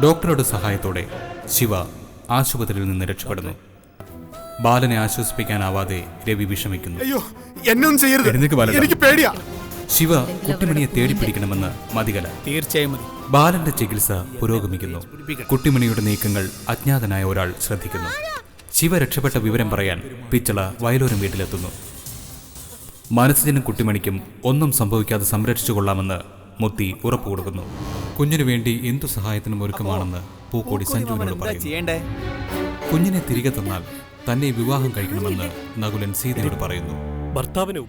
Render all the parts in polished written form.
ഡോക്ടറുടെ സഹായത്തോടെ ശിവ ആശുപത്രിയിൽ നിന്ന് രക്ഷപ്പെടുന്നു. ബാലനെ ആശ്വസിപ്പിക്കാനാവാതെ രവി വിഷമിക്കുന്നു. ശിവ കുട്ടിമണിയെ തേടിപ്പിടിക്കണമെന്ന് മതികല. തീർച്ചയായും ബാലന്റെ ചികിത്സ പുരോഗമിക്കുന്നു. കുട്ടിമണിയുടെ നീക്കങ്ങൾ അജ്ഞാതനായ ഒരാൾ ശ്രദ്ധിക്കുന്നു. ശിവ രക്ഷപ്പെട്ട വിവരം പറയാൻ പിച്ചള വയലൂരം വീട്ടിലെത്തുന്നു. മനസ്സിനും കുട്ടിമണിക്കും ഒന്നും സംഭവിക്കാതെ സംരക്ഷിച്ചുകൊള്ളാമെന്ന് മുത്തി ഉറപ്പു കൊടുക്കുന്നു. കുഞ്ഞിനു വേണ്ടി എന്തു സഹായത്തിനും ഒരുക്കമാണെന്ന് പൂക്കോടി സഞ്ജുവിനോട് പറയുന്നു. കുഞ്ഞിനെ തിരികെ തന്നാൽ തന്നെ വിവാഹം കഴിക്കണമെന്ന് നകുലൻ സീതയോട് പറയുന്നു.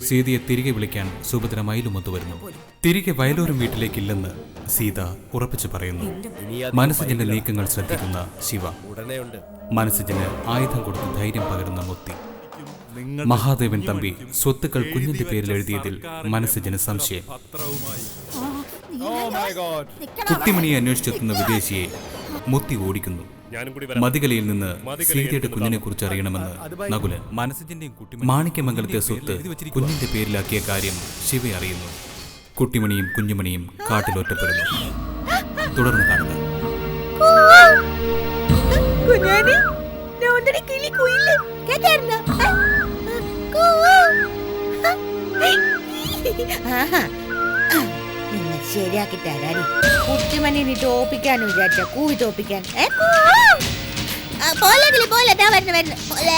സീതയെ തിരികെ വിളിക്കാൻ സുഭദ്ര മയിലുമൊത്തു വരുന്നു. തിരികെ വയലൂരും വീട്ടിലേക്കില്ലെന്ന് സീത ഉറപ്പിച്ചു പറയുന്നു. മനസ്സിന്റെ നീക്കങ്ങൾ ശ്രദ്ധിക്കുന്ന ശിവ മനസ്സിന് ആയുധം കൊടുത്ത് ധൈര്യം പകരുന്ന മുത്തി. മഹാദേവൻ തമ്പി സ്വത്തുക്കൾ കുഞ്ഞിന്റെ പേരിൽ എഴുതിയതിൽ മനസ്സിന് സംശയം. കുട്ടിമണിയെ അന്വേഷിച്ചെത്തുന്ന വിദേശിയെ മുത്തി ഓടിക്കുന്നു. മതികലയിൽ നിന്ന് സീതയുടെ കുഞ്ഞിനെ കുറിച്ച് അറിയണമെന്ന് നകുലൻ. മനസ്സിന്റെയും മാണിക്യമംഗലത്തെ സ്വത്ത് കുഞ്ഞിന്റെ പേരിലാക്കിയ കാര്യം ശിവ അറിയുന്നു. കുട്ടിമണിയും കുഞ്ഞുമണിയും കാട്ടിലൊറ്റപ്പെടുന്നു. തുടർന്ന് കാണുക. ശരിയാക്കി തരാടി. കുട്ടിമണി തോപ്പിക്കാന്ന് വിചാരിച്ച കൂവി തോപ്പിക്കാൻ പോലെ പോലെ പോലെ.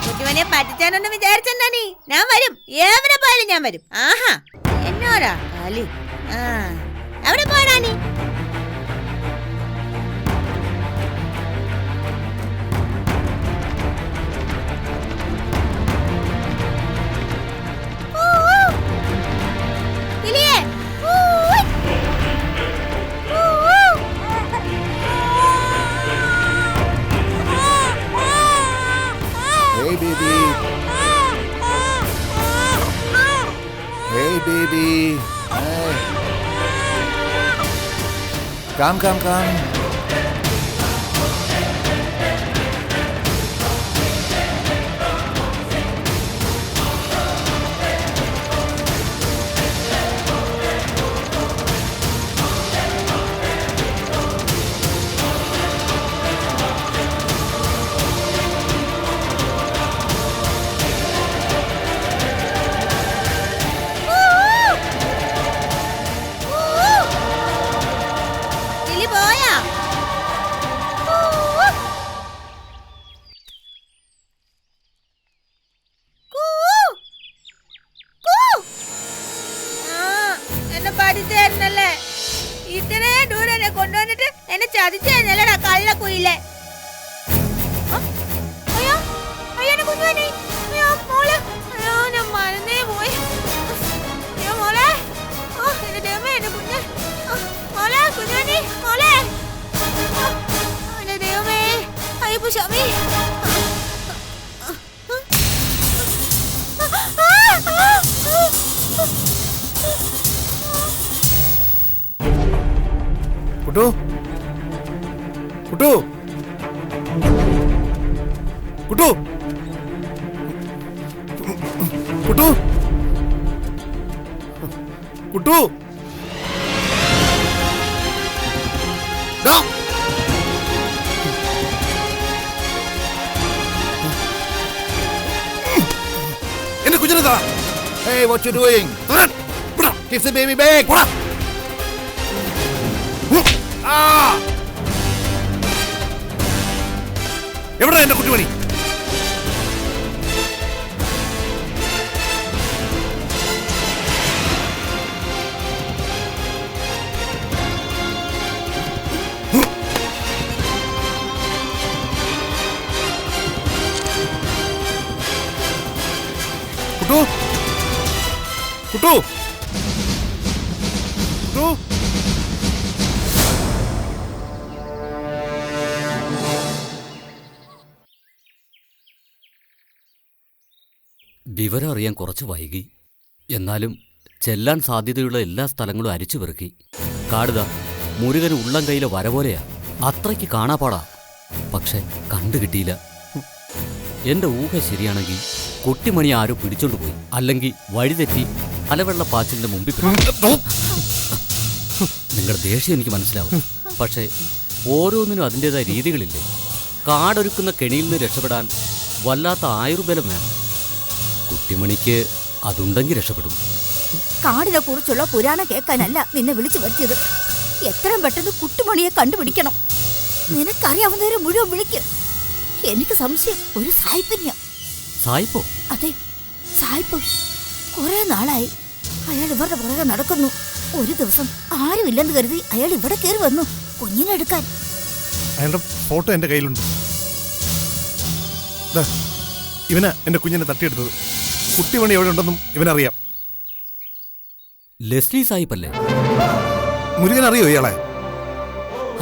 കുട്ടിമനെ പറ്റിച്ചാനൊന്നും വിചാരിച്ചെന്നാ നീ? ഞാൻ വരും, എവിടെ പോയാലും ഞാൻ വരും. ആഹാ എന്നോടാ കളി. എവിടെ പോയടാ നീ? Hey baby. Hey. Come. പറ്റിച്ചായിരുന്നല്ലേ? ഇത്രയും ദൂരം എന്നെ കൊണ്ടുവന്നിട്ട് എന്നെ ചതിച്ചായിരുന്നല്ലടാ കള്ളക്കുയിലെ. അയ്യോ അയ്യോ എന്റെ കുഞ്ഞുമണി, അയ്യോ മോളെ, അയ്യോ ഞാൻ മറന്നേ പോയി. അയ്യോ മോളെ, എന്റെ ദൈവമേ എന്റെ കുഞ്ഞ്, മോളെ കുഞ്ഞുമണി മോളെ, എന്റെ ദൈവമേ അയ്യപ്പ സ്വാമി. കുട്ടു കുട്ടു കുട്ടു കുട്ടു കുട്ടു എന്റെ കുഞ്ഞിനെന്താ? Hey, what you doing? Kiss the baby back. എവിടെ എന്റെ കുട്ടിമണി? കുട്ടു കുട്ടു കുട്ടു വിവരം അറിയാൻ കുറച്ച് വൈകി. എന്നാലും ചെല്ലാൻ സാധ്യതയുള്ള എല്ലാ സ്ഥലങ്ങളും അരിച്ചു പെറുക്കി. കാടുതാ മുരുകന് ഉള്ളം കൈയിലെ വര പോലെയാ. അത്രയ്ക്ക് കാണാപ്പാടാ. പക്ഷെ കണ്ടു കിട്ടിയില്ല. എന്റെ ഊഹ ശരിയാണെങ്കിൽ കുട്ടിമണി ആരോ പിടിച്ചോണ്ട് പോയി, അല്ലെങ്കിൽ വഴിതെറ്റി അലവെള്ളപ്പാച്ചിലിന്റെ മുമ്പിൽ. നിങ്ങളുടെ ദേഷ്യം എനിക്ക് മനസ്സിലാവും. പക്ഷേ ഓരോന്നിനും അതിൻ്റെതായ രീതികളില്ലേ? കാടൊരുക്കുന്ന കെണിയിൽ നിന്ന് രക്ഷപ്പെടാൻ വല്ലാത്ത ആയുർബലം വേണം. കുട്ടിമണിക്ക് അതുണ്ടെങ്കിൽ രക്ഷപ്പെടും. കാടിനെ കുറിച്ചുള്ള പുരാണം കേൾക്കാനല്ല നിന്നെ വിളിച്ചു വരുത്തിയത്. എത്രയും പെട്ടെന്ന് കുട്ടിമണിയെ കണ്ടുപിടിക്കണം. നിനക്കറിയാവുന്നവരെ മുഴുവൻ വിളിക്ക്. എനിക്ക് സംശയം ഒരു സായിപ്പിനെയാ. സായിപ്പോ? അതെ, സായിപ്പ്. കുറെ നാളായി അയാൾ ഇവരുടെ പുറകെ നടക്കുന്നു. ഒരു ദിവസം ആരുമില്ലെന്ന് കരുതി അയാൾ ഇവിടെ കയറി വന്നു കുഞ്ഞിനെടുക്കാൻ. അയാളുടെ ഫോട്ടോ എന്റെ കയ്യിലുണ്ട്. ഇവനാ എന്റെ കുഞ്ഞിനെ തട്ടിയെടുത്തത്. കുട്ടിമണി എവിടെ ഉണ്ടെന്നും ഇവനറിയാം. ലെസ്ലി സായിപ്പല്ലേ? മുരുകൻ അറിയോ ഇയാളെ?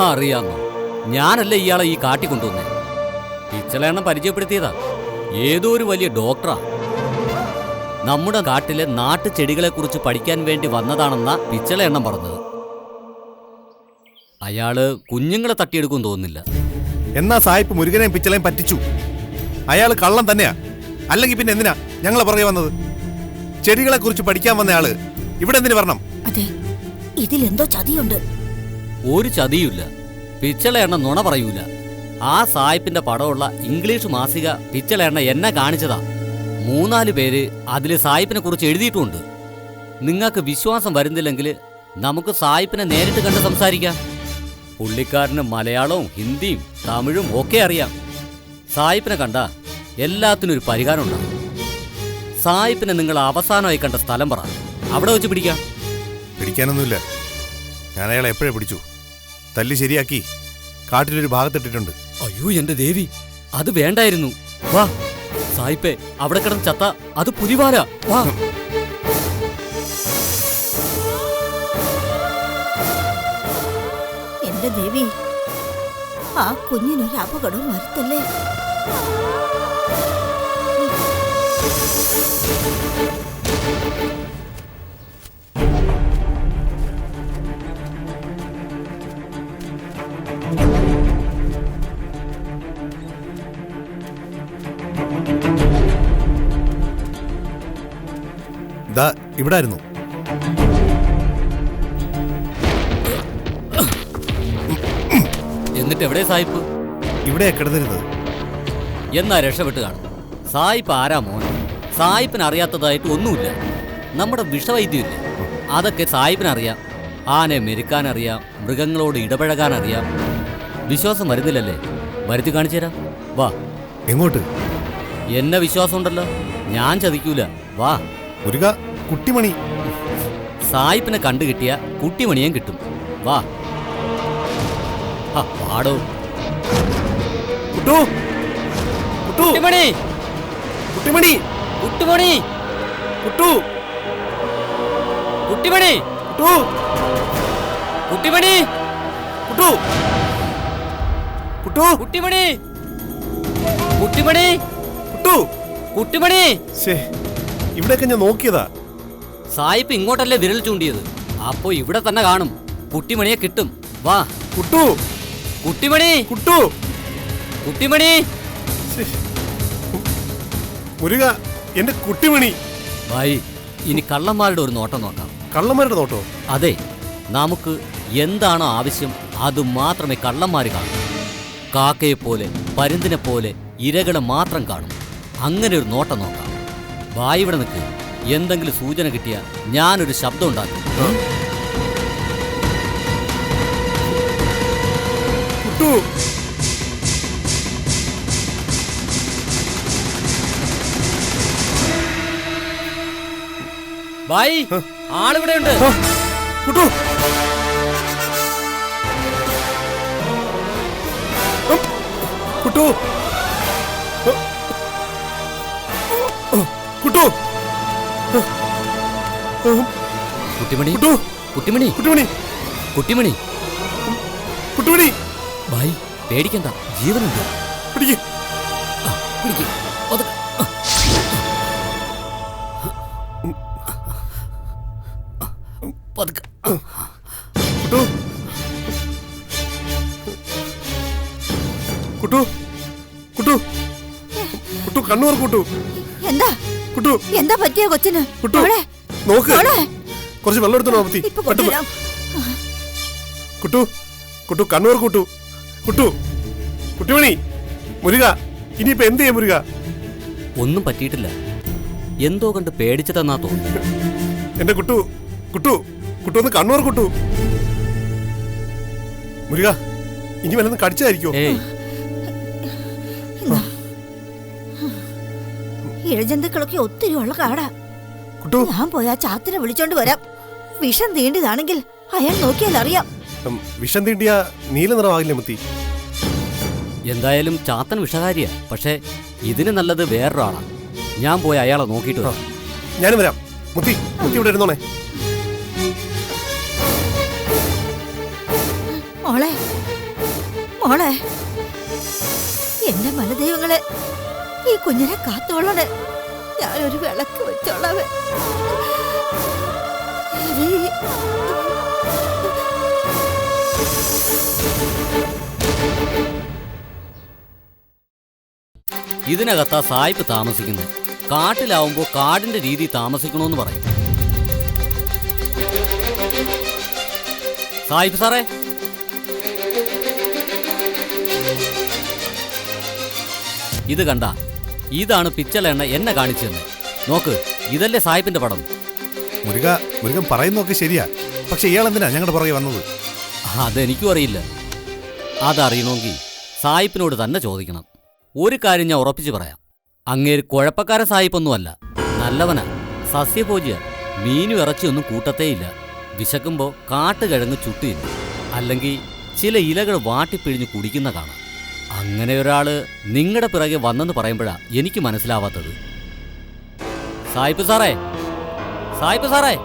അറിയാമോ? ഞാനല്ലേ ഇയാളെ ഈ കാട്ടിക്കൊണ്ടുവന്നേ. പിച്ചളയെണ്ണം പരിചയപ്പെടുത്തിയതാ. ഏതോ ഒരു വലിയ ഡോക്ടറാ. നമ്മുടെ കാട്ടിലെ നാട്ടു ചെടികളെക്കുറിച്ച് പഠിക്കാൻ വേണ്ടി വന്നതാണെന്നാ പിച്ചളയെണ്ണം പറഞ്ഞത്. അയാള് കുഞ്ഞുങ്ങളെ തട്ടിയെടുക്കും തോന്നുന്നില്ല. എന്നാ സായിപ്പ് മുരുകനെയും പിച്ചളയും പറ്റിച്ചു. അയാൾ കള്ളം തന്നെയാ. അല്ലെങ്കിൽ പിന്നെ എന്തിനാ ഞങ്ങളെ പുറകെ വന്നത്? ചെടികളെ കുറിച്ച് പഠിക്കാൻ വന്നയാള് ഇവിടെ എന്തിനു വരണം? അതെ, ഇതിലെന്തോ ചതിയുണ്ട്. ഒരു ചതിയുമില്ല. പിച്ചളയെണ്ണ നുണ പറയൂല. ആ സായിപ്പിന്റെ പടമുള്ള ഇംഗ്ലീഷ് മാസിക പിച്ചളയെണ്ണ എന്നെ കാണിച്ചതാ. 3-4 പേര് അതിൽ സായിപ്പിനെ കുറിച്ച് എഴുതിയിട്ടുമുണ്ട്. നിങ്ങൾക്ക് വിശ്വാസം വരുന്നില്ലെങ്കിൽ നമുക്ക് സായിപ്പിനെ നേരിട്ട് കണ്ട് സംസാരിക്കാം. പുള്ളിക്കാരന് മലയാളവും ഹിന്ദിയും തമിഴും ഒക്കെ അറിയാം. സായിപ്പിനെ കണ്ട എല്ലാത്തിനും ഒരു പരിഹാരം ഉണ്ടാകും. സായിപ്പിനെ നിങ്ങൾ അവസാനമായി കണ്ട സ്ഥലം പറ, അവിടെ വെച്ച് പിടിക്കാം. പിടിക്കാനൊന്നുമില്ല. ഞാൻ അയാളെ എപ്പോഴേ പിടിച്ചു. തല്ലി ശരിയാക്കി കാട്ടിലൊരു ഭാഗത്തിട്ടിട്ടുണ്ട്. അയ്യോ എന്റെ ദേവി, അത് വേണ്ടായിരുന്നു. വാ സായിപ്പേ, അവിടെ കിടന്ന് ചത്ത അത് പുലിവാല. വാ. എന്റെ ദേവി, ആ കുഞ്ഞിനൊരു അപകടവും വരുത്തല്ലേ. ദാ ഇവിടായിരുന്നു. എന്നിട്ട് എവിടെ സായിപ്പ്? ഇവിടെയാ കിടന്നിരുന്നത്. എന്നാ രക്ഷപ്പെട്ട് കാണും. സായിപ്പ് ആരാ മോൻ? സായിപ്പിന് അറിയാത്തതായിട്ട് ഒന്നുമില്ല. നമ്മുടെ വിഷവൈദ്യമില്ലേ, അതൊക്കെ സായിപ്പിനറിയാം. ആനയെ മെരുക്കാനറിയാം, മൃഗങ്ങളോട് ഇടപഴകാനറിയാം. വിശ്വാസം വരുന്നില്ലല്ലേ? വരുത്തി കാണിച്ചു തരാം. വാ. എങ്ങോട്ട്? എന്നെ വിശ്വാസം ഉണ്ടല്ലോ, ഞാൻ ചതിക്കൂല. വാ. മുരുക, കുട്ടിമണി. സായിപ്പിനെ കണ്ടു കിട്ടിയ കുട്ടിമണിയും കിട്ടും. വാ പാടോ. കുട്ടു കുട്ടു കുട്ടിമണി കുട്ടിമണി കുട്ടുമണി കുട്ടു കുട്ടിമണി കുട്ടു കുട്ടിമണി കുട്ടു കുട്ടു കുട്ടിമണി കുട്ടിമണി കുട്ടു. കുട്ടിമണി. ശേ, ഇവിടെയൊക്കെ ഞാൻ നോക്കിയതാ. സായിപ്പ് ഇങ്ങോട്ടല്ലേ വിരൽ ചൂണ്ടിയത്. അപ്പോ ഇവിടെ തന്നെ കാണും. കുട്ടിമണിയെ കിട്ടും. വാ. കുട്ടു കുട്ടിമണി കുട്ടു. കുട്ടിമണി. ശ്ശേ. മുരുക, എന്റെ കുട്ടിമണി. ഭായി, ഇനി കള്ളന്മാരുടെ ഒരു നോട്ടം നോക്കാം. കള്ളന്മാരുടെ നോട്ടോ? അതെ, നമുക്ക് എന്താണോ ആവശ്യം അത് മാത്രമേ കള്ളന്മാർ കാണൂ. കാക്കയെപ്പോലെ, പരുന്തിനെ പോലെ ഇരകളെ മാത്രം കാണും. അങ്ങനെ ഒരു നോട്ടം നോക്കാം. ഭായി ഇവിടെ നിൽക്ക്. എന്തെങ്കിലും സൂചന കിട്ടിയാൽ ഞാനൊരു ശബ്ദം ഉണ്ടാക്കും. കുട്ടു. ഭായി, ആളിവിടെ ഉണ്ട്. കുട്ടു. കുട്ടു. കുട്ടു. കുട്ടിമണി. കുട്ടു. കുട്ടിമണി. കുട്ടിമണി. കുട്ടിമണി. കുട്ടിമണി. ഭായി, പേടിക്കണ്ട, ജീവനുണ്ട്. പിടിക്ക്. പിടിക്ക്. ഒതുക്ക്. പതുക്കെ. കുട്ടു. കുട്ടു. കുട്ടു. കുട്ടു, കണ്ണൂർ. കുട്ടു. എന്താ കുട്ടു. എന്താ പറ്റിയ കൊച്ചിന്? കുട്ടു, മോളെ, നോക്ക്. മോളെ. കുറച്ച് വെള്ളം എടുത്തോ മതി. ഇപ്പൊ കൊണ്ടുവരാം. കുട്ടു. കുട്ടു, കണ്ണൂർ. കുട്ടു. കുട്ടു. കുട്ടിമണി. മുരുക, ഇനിയിപ്പോ എന്ത് ചെയ്യാ മുരുക? ഒന്നും പറ്റിയിട്ടില്ല. എന്തോ കണ്ട് പേടിച്ചതെന്നാ തോന്നുന്നു. എന്റെ കുട്ടു. കുട്ടു. കുട്ടു, ഒന്ന് കണ്ണൂർ. കുട്ടു. മുരുക, ഇനി വല്ലതും കടിച്ചായിരിക്കോ? ഏയ്, ഇഴജന്തുക്കളൊക്കെ ഒത്തിരി ഉള്ള കാടാ. കുട്ടു. ഞാൻ പോയി ആ ചാത്തിനെ വിളിച്ചോണ്ട് വരാം. വിഷം തീണ്ടിയതാണെങ്കിൽ അയാൾ നോക്കിയാൽ അറിയാം. വിഷം തീണ്ടിയ നീല നിറമാകില്ലേ മുത്തി? എന്തായാലും ചാത്തൻ വിഷകാരിയാ. പക്ഷെ ഇതിന് നല്ലത് വേറൊരാളാ. ഞാൻ പോയി അയാളെ നോക്കിയിട്ട് വരാം. ഞാനും വരാം. മുത്തി, മുത്തി ഇവിടെ ഇരുന്നോണേ. മോളെ, മോളെ, എന്റെ മലദൈവങ്ങളെ, ഈ കുഞ്ഞിനെ കാത്തോളണേ. ഞാനൊരു വിളക്ക് വെച്ചോളാവേ. ഇതിനകത്താ സായിപ്പ് താമസിക്കുന്നത്. കാട്ടിലാവുമ്പോ കാടിന്റെ രീതി താമസിക്കണമെന്ന് പറയും. സായിപ്പ് സാറേ, ഇത് കണ്ട, ഇതാണ് പിച്ചളെണ്ണ എന്നെ കാണിച്ചതെന്ന്. നോക്ക്, ഇതല്ലേ സായിപ്പിന്റെ പടം. മുരുക, മുരുകൻ പറയുന്നതൊക്കെ ശരിയാ. പക്ഷെ ഇയാൾ എന്തിനാ ഞങ്ങളുടെ പുറകെ വന്നത്? അതെനിക്കും അറിയില്ല. അതറിയണമെങ്കിൽ സായിപ്പിനോട് തന്നെ ചോദിക്കണം. ഒരു കാര്യം ഞാൻ ഉറപ്പിച്ച് പറയാം. അങ്ങേര് കുഴപ്പക്കാരൻ സായിപ്പൊന്നുമല്ല. നല്ലവനാ, സസ്യഭോജിയാ. മീനും ഇറച്ചിയൊന്നും കൂട്ടത്തേയില്ല. വിശക്കുമ്പോൾ കാട്ടുകിഴങ്ങ് ചുട്ടിയില്ല. അല്ലെങ്കിൽ ചില ഇലകൾ വാട്ടിപ്പിഴിഞ്ഞ് കുടിക്കുന്ന കാണാം. അങ്ങനെ ഒരാള് നിങ്ങളുടെ പിറകെ വന്നെന്ന് പറയുമ്പോഴാ എനിക്ക് മനസ്സിലാവാത്തത്. സായിപ്പ് സാറേ, സായിപ്പ് സാറേ,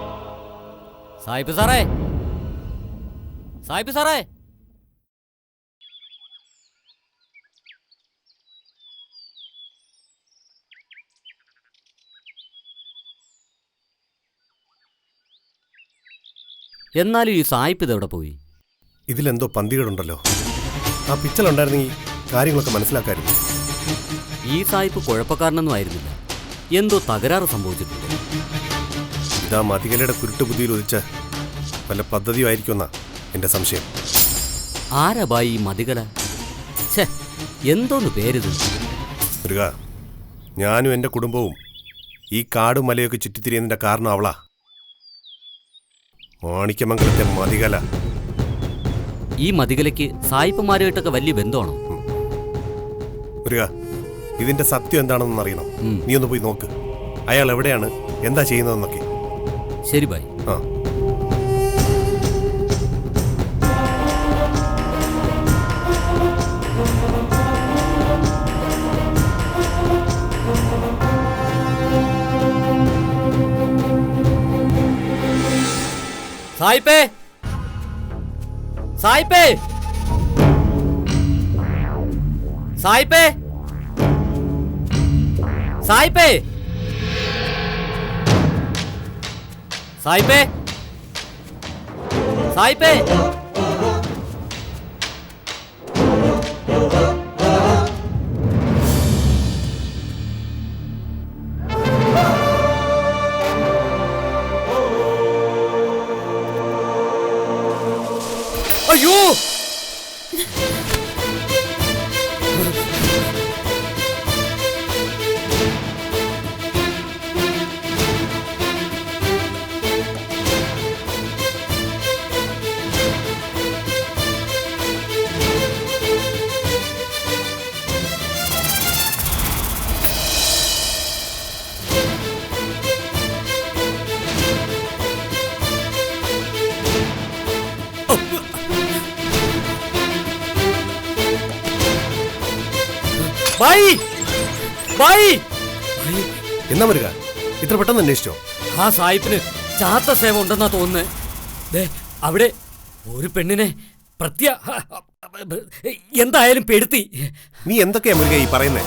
സായിപ്പ് സാറേ, സായിപ്പ് സാറേ. എന്നാലും ഈ സായിപ്പ് ഇതെവിടെ പോയി? ഇതിലെന്തോ പന്തികളുണ്ടല്ലോ. ആ പിച്ചലുണ്ടായിരുന്നെങ്കിൽ കാര്യങ്ങളൊക്കെ മനസ്സിലാക്കായിരുന്നു. ഈ സായിപ്പ് കുഴപ്പക്കാരനൊന്നും ആയിരുന്നില്ല. എന്തോ തകരാറ് സംഭവിച്ചിട്ടുണ്ട്. ഇതാ മതികലയുടെ കുരുട്ട് ബുദ്ധിയിൽ ഒഴിച്ച വല്ല പദ്ധതിയായിരിക്കുമെന്നാ എന്റെ സംശയം. ആരാ ബായി ഈ മതികല? ഛേ, എന്തോന്ന് പേരിത്? മുരുക, ഞാനും എൻ്റെ കുടുംബവും ഈ കാടും മലയൊക്കെ ചുറ്റിത്തിരിയുന്നതിന്റെ കാരണം അവളാ. മാണിക്യമംഗലത്തെ മതികല. ഈ മതികലയ്ക്ക് സായിപ്പന്മാരുമായിട്ടൊക്കെ വലിയ ബന്ധമാണോ? മുരുക, ഇതിന്റെ സത്യം എന്താണെന്ന് അറിയണം. നീ ഒന്ന് പോയി നോക്ക്. അയാൾ എവിടെയാണ്, എന്താ ചെയ്യുന്നതെന്നൊക്കെ. ശരി ബായി. ആ. സായിപ്പേ, സായിപ്പേ, സായിപ്പേ, സായിപ്പേ, സായിപ്പേ, സായിപ്പേ. അയ്യോ, ബൈ ബൈ. എന്നാ വരിക? ഇത്ര പെട്ടെന്ന് അന്വേഷിച്ചോ? ആ സായിപ്പിന് ചാത്ത സേവ ഉണ്ടെന്നാ തോന്നുന്നത്. ദേ അവിടെ ഒരു പെണ്ണിനെ എന്തായാലും പെടുത്തി. നീ എന്തൊക്കെയാ മുരുക ഈ പറയുന്നേ?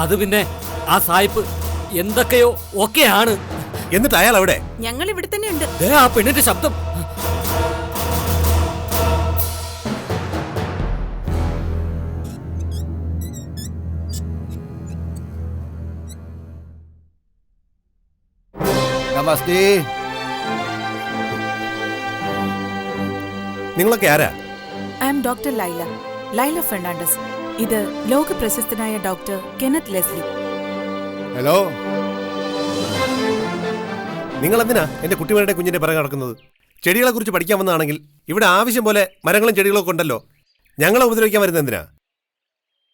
അത് പിന്നെ ആ സായിപ്പ് എന്തൊക്കെയോ ഒക്കെയാണ്. എന്നിട്ട് അയാൾ അവിടെ? ഞങ്ങൾ ഇവിടെ തന്നെ ഉണ്ട്. ദേ ആ പെണ്ണിന്റെ ശബ്ദം. നമസ്തേ. നിങ്ങളൊക്കെ ആരാ? I am doctor Laila Fernandes. ഇത് ലോക പ്രശസ്തനായ ഡോക്ടർ കെനത്ത് ലെസ്ലി. ഹലോ. നിങ്ങൾ എന്തിനാ എന്റെ കുട്ടികളുടെ കുഞ്ഞിന്റെ പിറകെ നടക്കുന്നത്? ചെടികളെ കുറിച്ച് പഠിക്കാൻ വന്നതാണെങ്കിൽ ഇവിടെ ആവശ്യം പോലെ മരങ്ങളും ചെടികളൊക്കെ ഉണ്ടല്ലോ. ഞങ്ങളെ ഉപദ്രവിക്കാൻ വരുന്നത് എന്തിനാ?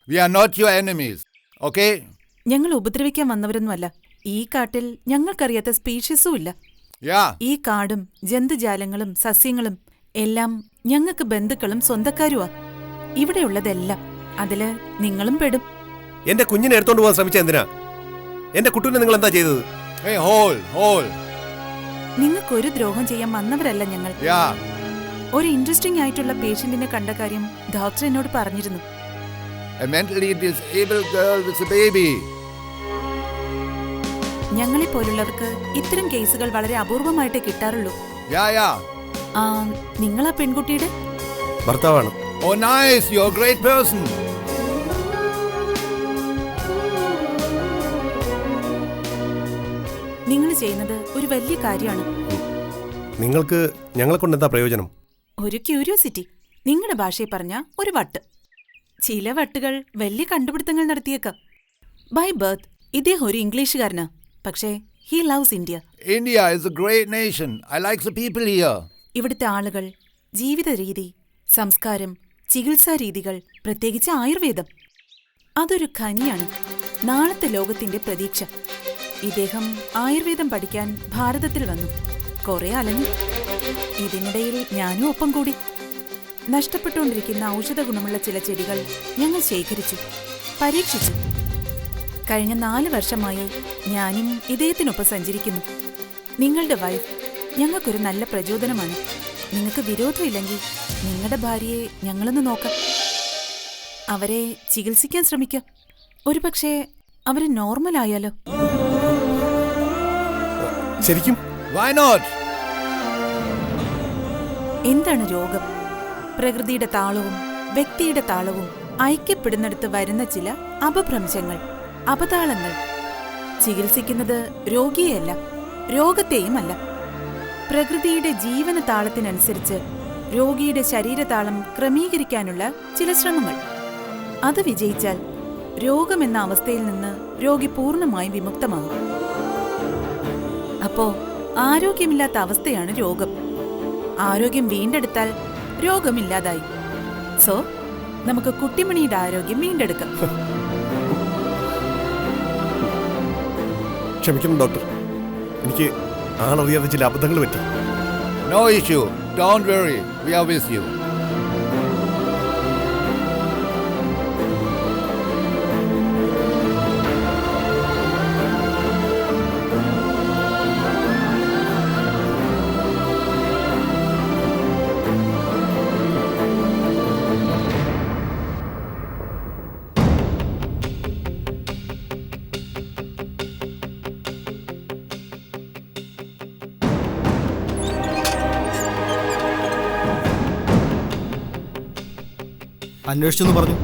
We are not your enemies, okay? ഞങ്ങൾ ഉപദ്രവിക്കാൻ വന്നവരൊന്നുമല്ല. ഈ കാട്ടിൽ ഞങ്ങൾക്കറിയാത്ത സ്പീഷീസും ഇല്ല. Yeah. ഈ കാടും ജന്തുജാലങ്ങളും സസ്യങ്ങളും എല്ലാം ഞങ്ങൾക്ക് ബന്ധുക്കളും സ്വന്തക്കാരുമാ. ഇവിടെയുള്ളതെല്ലാം. അതില് നിങ്ങളും പെടും. എന്റെ കുഞ്ഞിനെ എടുത്തോണ്ട് പോകാൻ ശ്രമിച്ച എന്തിനാ? എന്റെ കുട്ടീനെ നിങ്ങൾ എന്താ ചെയ്തത്? Hey, hold. നിങ്ങൾക്കൊരു ദ്രോഹം ചെയ്യാൻ വന്നവരല്ല ഞങ്ങൾ. Yeah. ഒരു ഇൻട്രസ്റ്റിംഗ് ആയിട്ടുള്ള പേഷ്യന്റിനെ കണ്ട കാര്യം ഡോക്ടർ എന്നോട് പറഞ്ഞിരുന്നു. A mentally disabled girl with a baby. ഞങ്ങളെ പോലുള്ളവർക്ക് ഇത്തരം കേസുകൾ വളരെ അപൂർവമായിട്ടേ കിട്ടാറുള്ളൂ. Yeah. നിങ്ങൾ ആ പെൺകുട്ടിയുടെ ഭർത്താവാണ്. Oh, nice. You're a great person. നിങ്ങൾ ചെയ്യുന്നത് ഒരു വലിയ കാര്യമാണ്. നിങ്ങൾക്ക് ഞങ്ങളെ കൊണ്ട് എന്താ പ്രയോജനം? ഒരു ക്യൂരിയോസിറ്റി. നിങ്ങളുടെ ഭാഷയിൽ പറഞ്ഞ ഒരു വട്ട്. ചില വട്ടുകൾ വലിയ കണ്ടുപിടുത്തങ്ങൾ നടത്തിയേക്കാം. ബൈ ബർത്ത് ഇദ്ദേഹം ഒരു ഇംഗ്ലീഷുകാരനാ. പക്ഷേ he loves India. India is a great nation. I like the people here. ഇവിടുത്തെ ആളുകൾ, ജീവിത രീതി, സംസ്കാരം, ചികിത്സാ രീതികൾ, പ്രത്യേകിച്ച് ആയുർവേദം, അതൊരു ഖനിയാണ്. നാളത്തെ ലോകത്തിന്റെ പ്രതീക്ഷ. ഇദ്ദേഹം ആയുർവേദം പഠിക്കാൻ ഭാരതത്തിൽ വന്നു. കുറെ അലഞ്ഞു. ഇതിനിടയിൽ ഞാനും ഒപ്പം കൂടി. നഷ്ടപ്പെട്ടുകൊണ്ടിരിക്കുന്ന ഔഷധ ഗുണമുള്ള ചില ചെടികൾ ഞങ്ങൾ ശേഖരിച്ചു, പരീക്ഷിച്ചു. കഴിഞ്ഞ 4 വർഷമായി ഞാനും ഇദ്ദേഹത്തിനൊപ്പം സഞ്ചരിക്കുന്നു. നിങ്ങളുടെ വൈഫ് ഞങ്ങൾക്കൊരു നല്ല പ്രചോദനമാണ്. നിങ്ങൾക്ക് വിരോധമില്ലെങ്കിൽ നിങ്ങളുടെ ഭാര്യയെ ഞങ്ങളൊന്ന് നോക്കാം. അവരെ ചികിത്സിക്കാൻ ശ്രമിക്കാം. ഒരുപക്ഷെ അവര് നോർമൽ ആയാലോ? ശരിക്കും? Why not? എന്താണ് രോഗം? പ്രകൃതിയുടെ താളവും വ്യക്തിയുടെ താളവും ഐക്യപ്പെടുന്നിടത്ത് വരുന്ന ചില അപഭ്രംശങ്ങൾ, അപതാളങ്ങൾ. ചികിത്സിക്കുന്നത് രോഗിയെയല്ല, രോഗത്തെയുമല്ല. പ്രകൃതിയുടെ ജീവന താളത്തിനനുസരിച്ച് രോഗിയുടെ ശരീരതാളം ക്രമീകരിക്കാനുള്ള ചില ശ്രമങ്ങൾ. അത് വിജയിച്ചാൽ രോഗമെന്ന അവസ്ഥയിൽ നിന്ന് രോഗി പൂർണ്ണമായും വിമുക്തമാകും. അപ്പോ ആരോഗ്യമില്ലാത്ത അവസ്ഥയാണ് രോഗം. ആരോഗ്യം വീണ്ടെടുത്താൽ രോഗമില്ലാതായി. സോ നമുക്ക് കുട്ടിമണിയുടെ ആരോഗ്യം വീണ്ടെടുക്കാം. ക്ഷമിക്കണം ഡോക്ടർ, എനിക്ക് ആളറിയാതെ ചില അബദ്ധങ്ങൾ പറ്റി. No issue. Don't worry. We are with you. അന്വേഷിച്ചെന്ന് പറഞ്ഞു.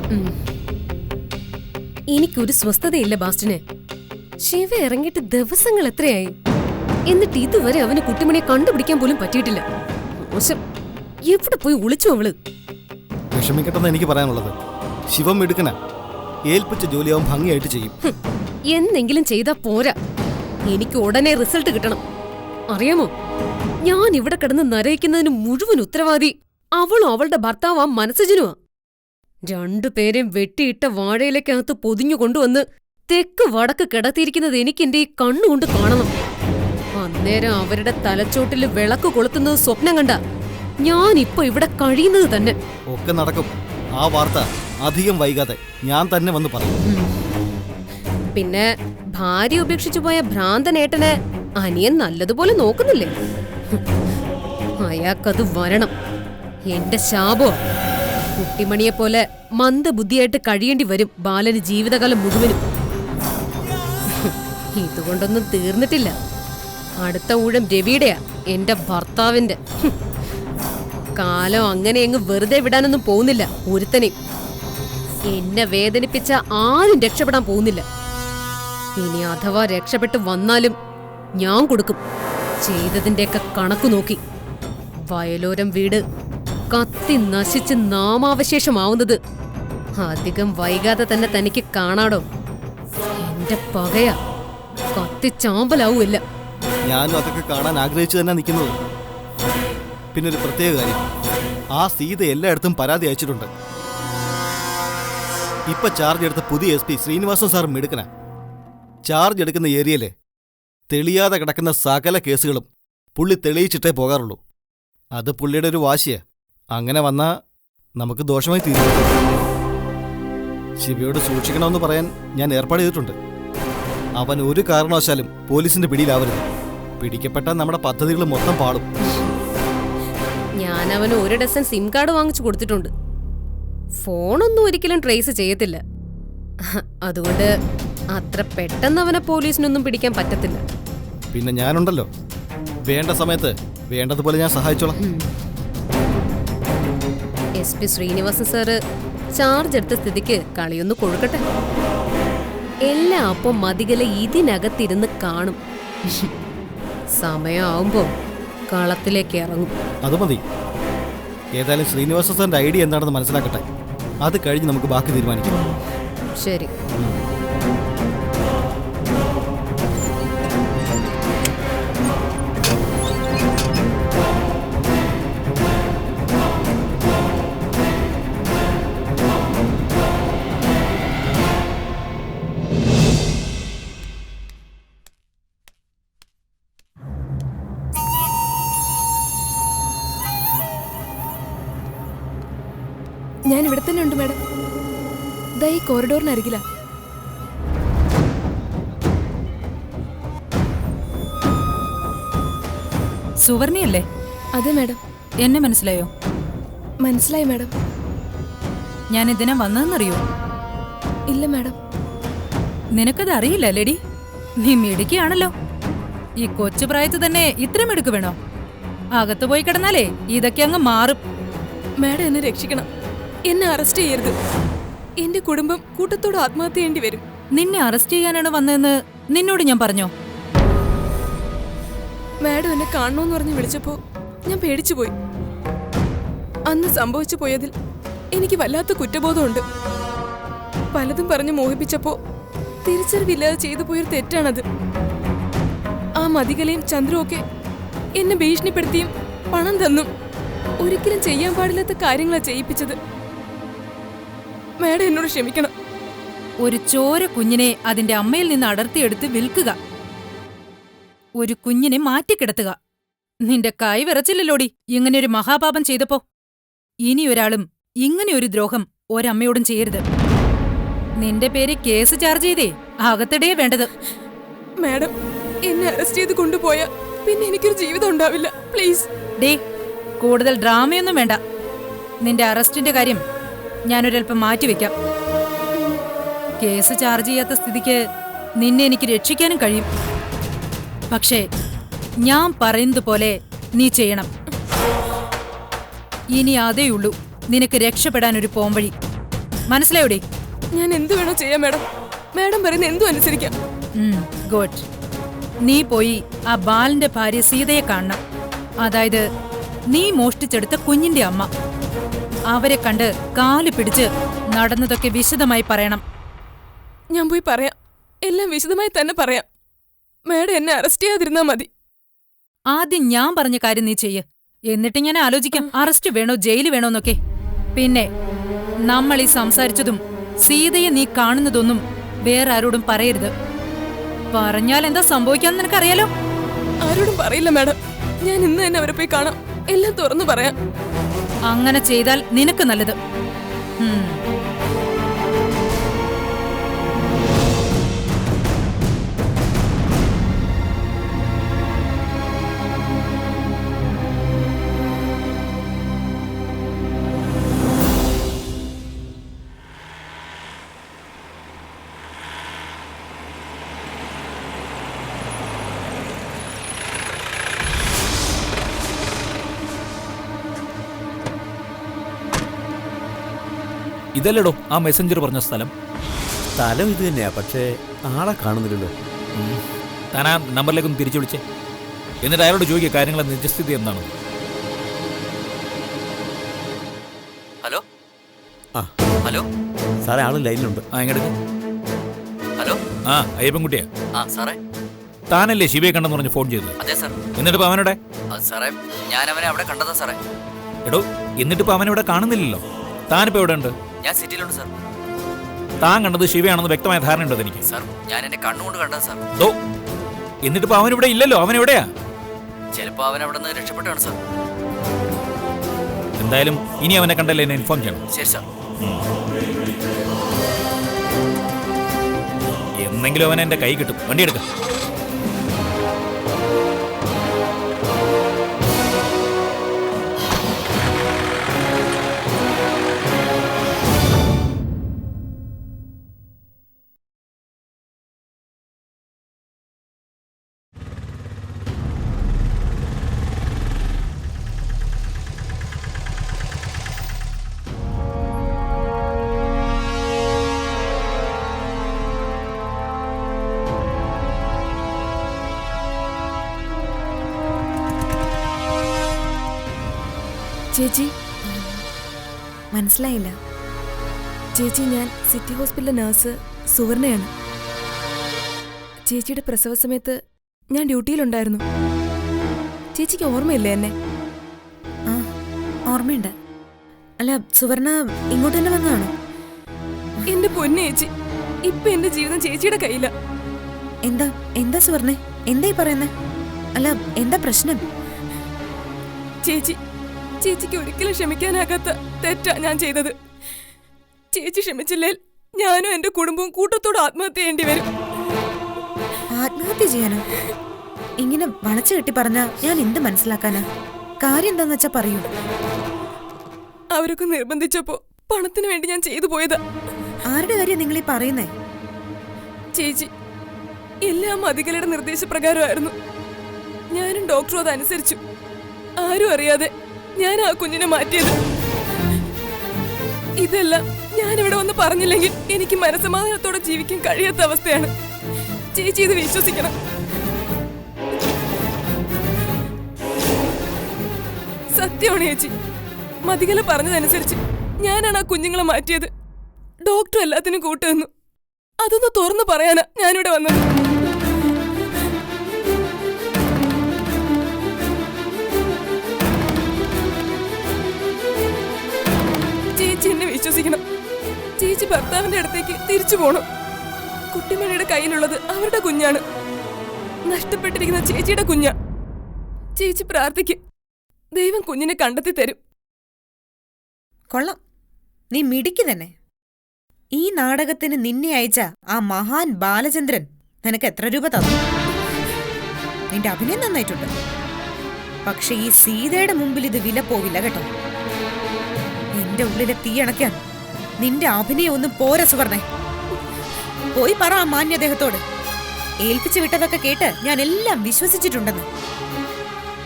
എനിക്കൊരു സ്വസ്ഥതയില്ല ബാസ്റ്റിന്. ശിവ ഇറങ്ങിയിട്ട് ദിവസങ്ങൾ എത്രയായി, എന്നിട്ട് ഇതുവരെ അവന് കുട്ടിമണിയെ കണ്ടുപിടിക്കാൻ പോലും പറ്റിയിട്ടില്ല. മോശം. എവിടെ പോയി ഒളിച്ചു അവള്? വിഷമിക്കട്ടെന്ന് എനിക്ക് പറയാനുള്ളത്. ശിവം എടുക്കണ ഏൽപ്പിച്ച ജോലി അവൻ ഭംഗിയായിട്ട് ചെയ്യും. എന്തെങ്കിലും ചെയ്താ പോരാ, എനിക്ക് ഉടനെ റിസൾട്ട് കിട്ടണം. അറിയാമോ, ഞാൻ ഇവിടെ കിടന്ന് നരയിക്കുന്നതിന് മുഴുവൻ ഉത്തരവാദി അവളും അവളുടെ ഭർത്താവ് ആ മനസ്സജനുമാ. രണ്ടുപേരെയും വെട്ടിയിട്ട വാഴയിലേക്കകത്ത് പൊതിഞ്ഞു കൊണ്ടുവന്ന് തെക്ക് വടക്ക് കിടത്തിയിരിക്കുന്നത് എനിക്ക് എന്റെ ഈ കണ്ണുകൊണ്ട് കാണണം. അന്നേരം അവരുടെ തലച്ചോട്ടില് വിളക്ക് കൊളുത്തുന്നത് സ്വപ്നം കണ്ട ഞാനിപ്പോ ഇവിടെ കഴിയുന്നത് തന്നെ. ഒക്കെ നടക്കും. ആ വാർത്ത അധികം വൈകാതെ ഞാൻ തന്നെ വന്ന് പറയും. പിന്നെ ഭാര്യ ഉപേക്ഷിച്ചു പോയ ഭ്രാന്തനേട്ടനെ അനിയൻ നല്ലതുപോലെ നോക്കുന്നില്ലേ? അയാൾക്കത് വരണം. എന്റെ ശാപോ. കുട്ടിമണിയെപ്പോലെ മന്ദബുദ്ധിയായിട്ട് കഴിയേണ്ടി വരും ബാലന് ജീവിതകാലം മുഴുവനും. ഇതുകൊണ്ടൊന്നും തീർന്നിട്ടില്ല. അടുത്ത ഊഴം രവിയുടെയാ, എന്റെ ഭർത്താവിന്റെ. കാലം അങ്ങനെ അങ്ങ് വെറുതെ വിടാനൊന്നും പോകുന്നില്ല ഒരുത്തനെയും. എന്നെ വേദനിപ്പിച്ച ആരും രക്ഷപ്പെടാൻ പോകുന്നില്ല. ഇനി അഥവാ രക്ഷപ്പെട്ടു വന്നാലും ഞാൻ കൊടുക്കും ചെയ്തതിന്റെയൊക്കെ കണക്കു നോക്കി. വയലോരം വീട് കത്തി നശിച്ച് നാമാവശേഷമാവുന്നത് അധികം വൈകാതെ തന്നെ തനിക്ക് കാണാടോ. എന്റെ പകയാ, കത്തിച്ചാമ്പലാവൂല്ല. ഞാനും അതൊക്കെ കാണാൻ ആഗ്രഹിച്ചു തന്നെ നിൽക്കുന്നത്. പിന്നെ ഒരു പ്രത്യേക കാര്യം, ആ സീത എല്ലായിടത്തും പരാതി അയച്ചിട്ടുണ്ട്. ഇപ്പൊ ചാർജ് എടുത്ത പുതിയ SP ശ്രീനിവാസൻ സാറും എടുക്കണ. ചാർജ് എടുക്കുന്ന ഏരിയയിലെ തെളിയാതെ കിടക്കുന്ന സകല കേസുകളും പുള്ളി തെളിയിച്ചിട്ടേ പോകാറുള്ളൂ. അത് പുള്ളിയുടെ ഒരു വാശിയാ. അങ്ങനെ വന്നാ നമുക്ക് ദോഷമായി തീരും. ശിവയോട് സൂക്ഷിക്കണമെന്ന് പറയാൻ ഞാൻ ഏർപ്പാട് ചെയ്തിട്ടുണ്ട്. അവൻ ഒരു കാരണവശാലും പോലീസിന്റെ പിടിയിലാവരുത്. പിടിക്കപ്പെട്ടാൽ നമ്മുടെ പദ്ധതികൾ മൊത്തം പാടും. ഞാൻ അവന് 1 ഡസൻ സിം കാർഡ് വാങ്ങിച്ചു കൊടുത്തിട്ടുണ്ട്. ഫോണൊന്നും ഒരിക്കലും ട്രേസ് ചെയ്യത്തില്ല. അതുകൊണ്ട് അത്ര പെട്ടെന്ന് അവനെ പോലീസിനൊന്നും പിടിക്കാൻ പറ്റത്തില്ല. പിന്നെ ഞാനുണ്ടല്ലോ, വേണ്ട സമയത്ത് വേണ്ടതുപോലെ ഞാൻ സഹായിച്ചോളാം. SP ശ്രീനിവാസൻ സാറ് ചാർജ് എടുത്ത സ്ഥിതിക്ക് കളിയൊന്ന് കൊഴുക്കട്ടെ. എല്ലാം അപ്പം മതികല ഇതിനകത്തിരുന്ന് കാണും. സമയമാവുമ്പോ കളത്തിലേക്ക് ഇറങ്ങും. അത് മതി. ഏതായാലും ശ്രീനിവാസ സാറിന്റെ ഐഡിയ എന്താണെന്ന് മനസ്സിലാക്കട്ടെ. അത് കഴിഞ്ഞ് നമുക്ക് ബാക്കി തീരുമാനിക്കാം. ശരി. ഞാൻ ഇവിടെ തന്നെ ഉണ്ട് മാഡം. ദാ ഈ കോറിഡോറിനരികില. സുവർണിയല്ലേ? അതെ മാഡം. എന്നെ മനസ്സിലായോ? മനസ്സിലായി മാഡം. ഞാൻ ഇതിനാ വന്നതെന്നറിയോ? ഇല്ല മാഡം. നിനക്കത് അറിയില്ല ലേഡി? നീ മിടുക്കിയാണല്ലോ. ഈ കൊച്ചു പ്രായത്തിൽ തന്നെ ഇത്ര മിടുക്ക് വേണോ? അകത്ത് പോയി കിടന്നാലേ ഇതൊക്കെ അങ്ങ് മാറും. മാഡം എന്നെ രക്ഷിക്കണം. എന്നെ അറസ്റ്റ് ചെയ്യരുത്. എന്റെ കുടുംബം കൂട്ടത്തോട് ആത്മഹത്യ ചെയ്യേണ്ടി വരും. നിന്നെ അറസ്റ്റ് ചെയ്യാനാണ് വന്നതെന്ന് നിന്നോട് ഞാൻ പറഞ്ഞോ? മാഡം എന്നെ കാണണമെന്ന് പറഞ്ഞ് വിളിച്ചപ്പോ ഞാൻ പേടിച്ചു പോയി. അന്ന് സംഭവിച്ചു പോയതിൽ എനിക്ക് വല്ലാത്ത കുറ്റബോധമുണ്ട്. പലതും പറഞ്ഞ് മോഹിപ്പിച്ചപ്പോ തിരിച്ചറിവില്ലാതെ ചെയ്തു പോയൊരു തെറ്റാണത്. ആ മതികലയും ചന്ദ്രവും ഒക്കെ എന്നെ ഭീഷണിപ്പെടുത്തിയും പണം തന്നും ഒരിക്കലും ചെയ്യാൻ പാടില്ലാത്ത കാര്യങ്ങളാ ചെയ്യിപ്പിച്ചത്. മാഡം എന്നോട് ക്ഷമിക്കണം. ഒരു ചോര കുഞ്ഞിനെ അതിന്റെ അമ്മയിൽ നിന്ന് അടർത്തിയെടുത്ത് വിൽക്കുക, ഒരു കുഞ്ഞിനെ മാറ്റിക്കിടത്തുക. നിന്റെ കൈ വിറച്ചില്ലല്ലോടി ഇങ്ങനെയൊരു മഹാപാപം ചെയ്തപ്പോ. ഇനിയൊരാളും ഇങ്ങനെയൊരു ദ്രോഹം ഒരമ്മയോടും ചെയ്യരുത്. നിന്റെ പേര് കേസ് ചാർജ് ചെയ്തേ അകത്തിടേ വേണ്ടത്. മാഡം എന്നെ അറസ്റ്റ് ചെയ്ത് കൊണ്ടുപോയാ പിന്നെ എനിക്കൊരു ജീവിതം ഉണ്ടാവില്ല. പ്ലീസ്. ഡേ, കൂടുതൽ ഡ്രാമയൊന്നും വേണ്ട. നിന്റെ അറസ്റ്റിന്റെ കാര്യം ഞാനൊരൽപ്പം മാറ്റിവെക്കാം. കേസ് ചാർജ് ചെയ്യാത്ത സ്ഥിതിക്ക് നിന്നെ എനിക്ക് രക്ഷിക്കാനും കഴിയും. പക്ഷേ ഞാൻ പറയുന്നത് പോലെ നീ ചെയ്യണം. ഇനി അതേയുള്ളൂ നിനക്ക് രക്ഷപ്പെടാനൊരു പോംവഴി. മനസ്സിലായോടി? ഞാൻ എന്ത് വേണോ ചെയ്യാം മാഡം. മാഡം പറയുന്ന എന്തും അനുസരിക്കാം. ഗുഡ്. നീ പോയി ആ ബാലന്റെ ഭാര്യ സീതയെ കാണണം. അതായത് നീ മോഷ്ടിച്ചെടുത്ത കുഞ്ഞിന്റെ അമ്മ. അവരെ കണ്ട് കാല് പിടിച്ച് നടന്നതൊക്കെ വിശദമായി പറയണം. ഞാൻ പോയി പറയാം. എല്ലാം വിശദമായി തന്നെ പറയാം. മാഡം എന്നെ അറസ്റ്റ് ചെയ്യാതിരുന്നാ മതി. ആദ്യം ഞാൻ പറഞ്ഞ കാര്യം നീ ചെയ്യ്. എന്നിട്ട് ഞാൻ ആലോചിക്കാം അറസ്റ്റ് വേണോ ജയില് വേണോന്നൊക്കെ. പിന്നെ നമ്മൾ ഈ സംസാരിച്ചതും സീതയെ നീ കാണുന്നതൊന്നും വേറെ ആരോടും പറയരുത്. പറഞ്ഞാൽ എന്താ സംഭവിക്കാന്ന് നിനക്കറിയാലോ. ആരോടും പറയില്ല മാഡം. ഞാൻ ഇന്ന് തന്നെ അവരെ പോയി കാണാം. എല്ലാം തുറന്നു പറയാം. അങ്ങനെ ചെയ്താൽ നിനക്ക് നല്ലത്. ഇതല്ലടോ ആ മെസ്സഞ്ചർ പറഞ്ഞ സ്ഥലം. സ്ഥലം ഇത് തന്നെയാ, പക്ഷേ ആളെ കാണുന്നില്ലല്ലോ. താൻ ആ നമ്പറിലേക്കൊന്ന് തിരിച്ചു വിളിച്ചേ. എന്നിട്ട് അയാളോട് ചോദിക്കുക കാര്യങ്ങളെ നിജസ്ഥിതി എന്താണ്. ഹലോ ആ ഹലോ സാറേ, ആള് ലൈനിലുണ്ട്. ആ ഇങ്ങോട്ട്. ഹലോ ആ അയ്യപ്പൻകുട്ടിയാ. ആ സാറേ. താനല്ലേ ശിവയെ കണ്ടെന്ന് പറഞ്ഞ് ഫോൺ ചെയ്തത്? അതെ സാർ. എന്നിട്ടിപ്പോ അവനോടെ? സാറേ ഞാൻ അവനെ അവിടെ കണ്ടതാ സാറേ. എടോ എന്നിട്ടിപ്പോ അവനിവിടെ കാണുന്നില്ലല്ലോ. താനിപ്പോ എവിടെ ഉണ്ട്? ഞാൻ സിറ്റിയിലുണ്ട് സാർ. താൻ കണ്ടത് ശിവയാണെന്ന് വ്യക്തമായ ധാരണയുണ്ടോ എനിക്ക്? സാർ ഞാൻ എന്റെ കണ്ണുകൊണ്ട് കണ്ടത് സാർ. എന്നിട്ടിപ്പോ അവനിവിടെ ഇല്ലല്ലോ. അവനെവിടെയാ? ചിലപ്പോ അവൻ അവിടെ നിന്ന് രക്ഷപ്പെട്ടാണ് സാർ. എന്തായാലും ഇനി അവനെ കണ്ടല്ലേ എന്നെ ഇൻഫോം ചെയ്യണം. ശരി സാർ. എന്നെങ്കിലും അവൻ എന്റെ കൈ കിട്ടും. വണ്ടി എടുക്ക. ചേച്ചി മനസ്സിലായില്ല. ചേച്ചി, ഞാൻ സിറ്റി ഹോസ്പിറ്റലിലെ നഴ്സ് സുവർണയാണ്. ചേച്ചിയുടെ പ്രസവ സമയത്ത് ഞാൻ ഡ്യൂട്ടിയിലുണ്ടായിരുന്നു. ചേച്ചിക്ക് ഓർമ്മയില്ലേ എന്നെ? ആ ഓർമ്മയുണ്ട്. അല്ല, സുവർണ ഇങ്ങോട്ട് തന്നെ വന്നതാണോ? എന്റെ പൊന്നു ചേച്ചി, ഇപ്പൊ എന്റെ ജീവിതം ചേച്ചിയുടെ കയ്യില. എന്താ എന്താ സുവർണേ, എന്തായി പറയുന്നേ? അല്ല, എന്താ പ്രശ്നം? ചേച്ചിക്ക് ഒരിക്കലും ക്ഷമിക്കാനാകാത്ത തെറ്റാ ഞാൻ ചെയ്തത്. ചേച്ചി ക്ഷമിച്ചില്ലേൽ ഞാനും എന്റെ കുടുംബവും കൂട്ടത്തോട് ആത്മഹത്യ ചെയ്യേണ്ടി വരും. ആത്മഹത്യ ചെയ്യാനോ? ഇങ്ങനെ വളച്ചു കെട്ടി പറഞ്ഞാ ഞാൻ എന്ത് മനസ്സിലാക്കാനാ? കാര്യം എന്താന്ന് വെച്ചാ പറയൂ. അവരൊക്കെ നിർബന്ധിച്ചപ്പോ പണത്തിന് വേണ്ടി ഞാൻ ചെയ്തു പോയതാ. ആരുടെ കാര്യം നിങ്ങൾ ഈ പറയുന്നേ? ചേച്ചി, എല്ലാം അധികലയുടെ നിർദ്ദേശപ്രകാരമായിരുന്നു. ഞാനും ഡോക്ടറും അതനുസരിച്ചു. ആരും അറിയാതെ ഞാൻ ആ കുഞ്ഞിനെ മാറ്റിയത്. ഇതെല്ലാം ഞാനിവിടെ വന്ന് പറഞ്ഞില്ലെങ്കിൽ എനിക്ക് മനസ്സമാധാനത്തോടെ ജീവിക്കാൻ കഴിയാത്ത അവസ്ഥയാണ്. ചേച്ചി ഇത് വിശ്വസിക്കണം. സത്യമാണ് ചേച്ചി. മതികല പറഞ്ഞതനുസരിച്ച് ഞാനാണ് ആ കുഞ്ഞുങ്ങളെ മാറ്റിയത്. ഡോക്ടർ എല്ലാത്തിനും കൂട്ടുവന്നു. അതൊന്ന് തുറന്നു പറയാനാ ഞാനിവിടെ വന്നത്. ചേച്ചി എന്നെ വിശ്വസിക്കണം. ചേച്ചി ഭർത്താവിന്റെ അടുത്തേക്ക് തിരിച്ചു പോണം. കുട്ടിമണിയുടെ കയ്യിലുള്ളത് അവരുടെ കുഞ്ഞാണ്. നഷ്ടപ്പെട്ടിരിക്കുന്ന ചേച്ചിയുടെ കുഞ്ഞാ. ചേച്ചി പ്രാർത്ഥിക്ക്, ദൈവം കുഞ്ഞിനെ കണ്ടെത്തി തരും. കൊള്ളാം, നീ മിടുക്കി തന്നെ. ഈ നാടകത്തിന് നിന്നെ അയച്ച ആ മഹാൻ ബാലചന്ദ്രൻ നിനക്ക് എത്ര രൂപ തന്നു? നിന്റെ അഭിനയം നന്നായിട്ടുണ്ട്. പക്ഷെ ഈ സീതയുടെ മുമ്പിൽ ഇത് വില പോവില്ല കേട്ടോ. നിന്റെ ഉള്ളിലെ തീയണയ്ക്കാൻ നിന്റെ അഭിനയം ഒന്നും പോര സുവർണേ. പോയി പറ ആ മാന്യദേഹത്തോട്, ഏൽപ്പിച്ചു വിട്ടതൊക്കെ കേട്ട് ഞാൻ എല്ലാം വിശ്വസിച്ചിട്ടുണ്ടെന്ന്.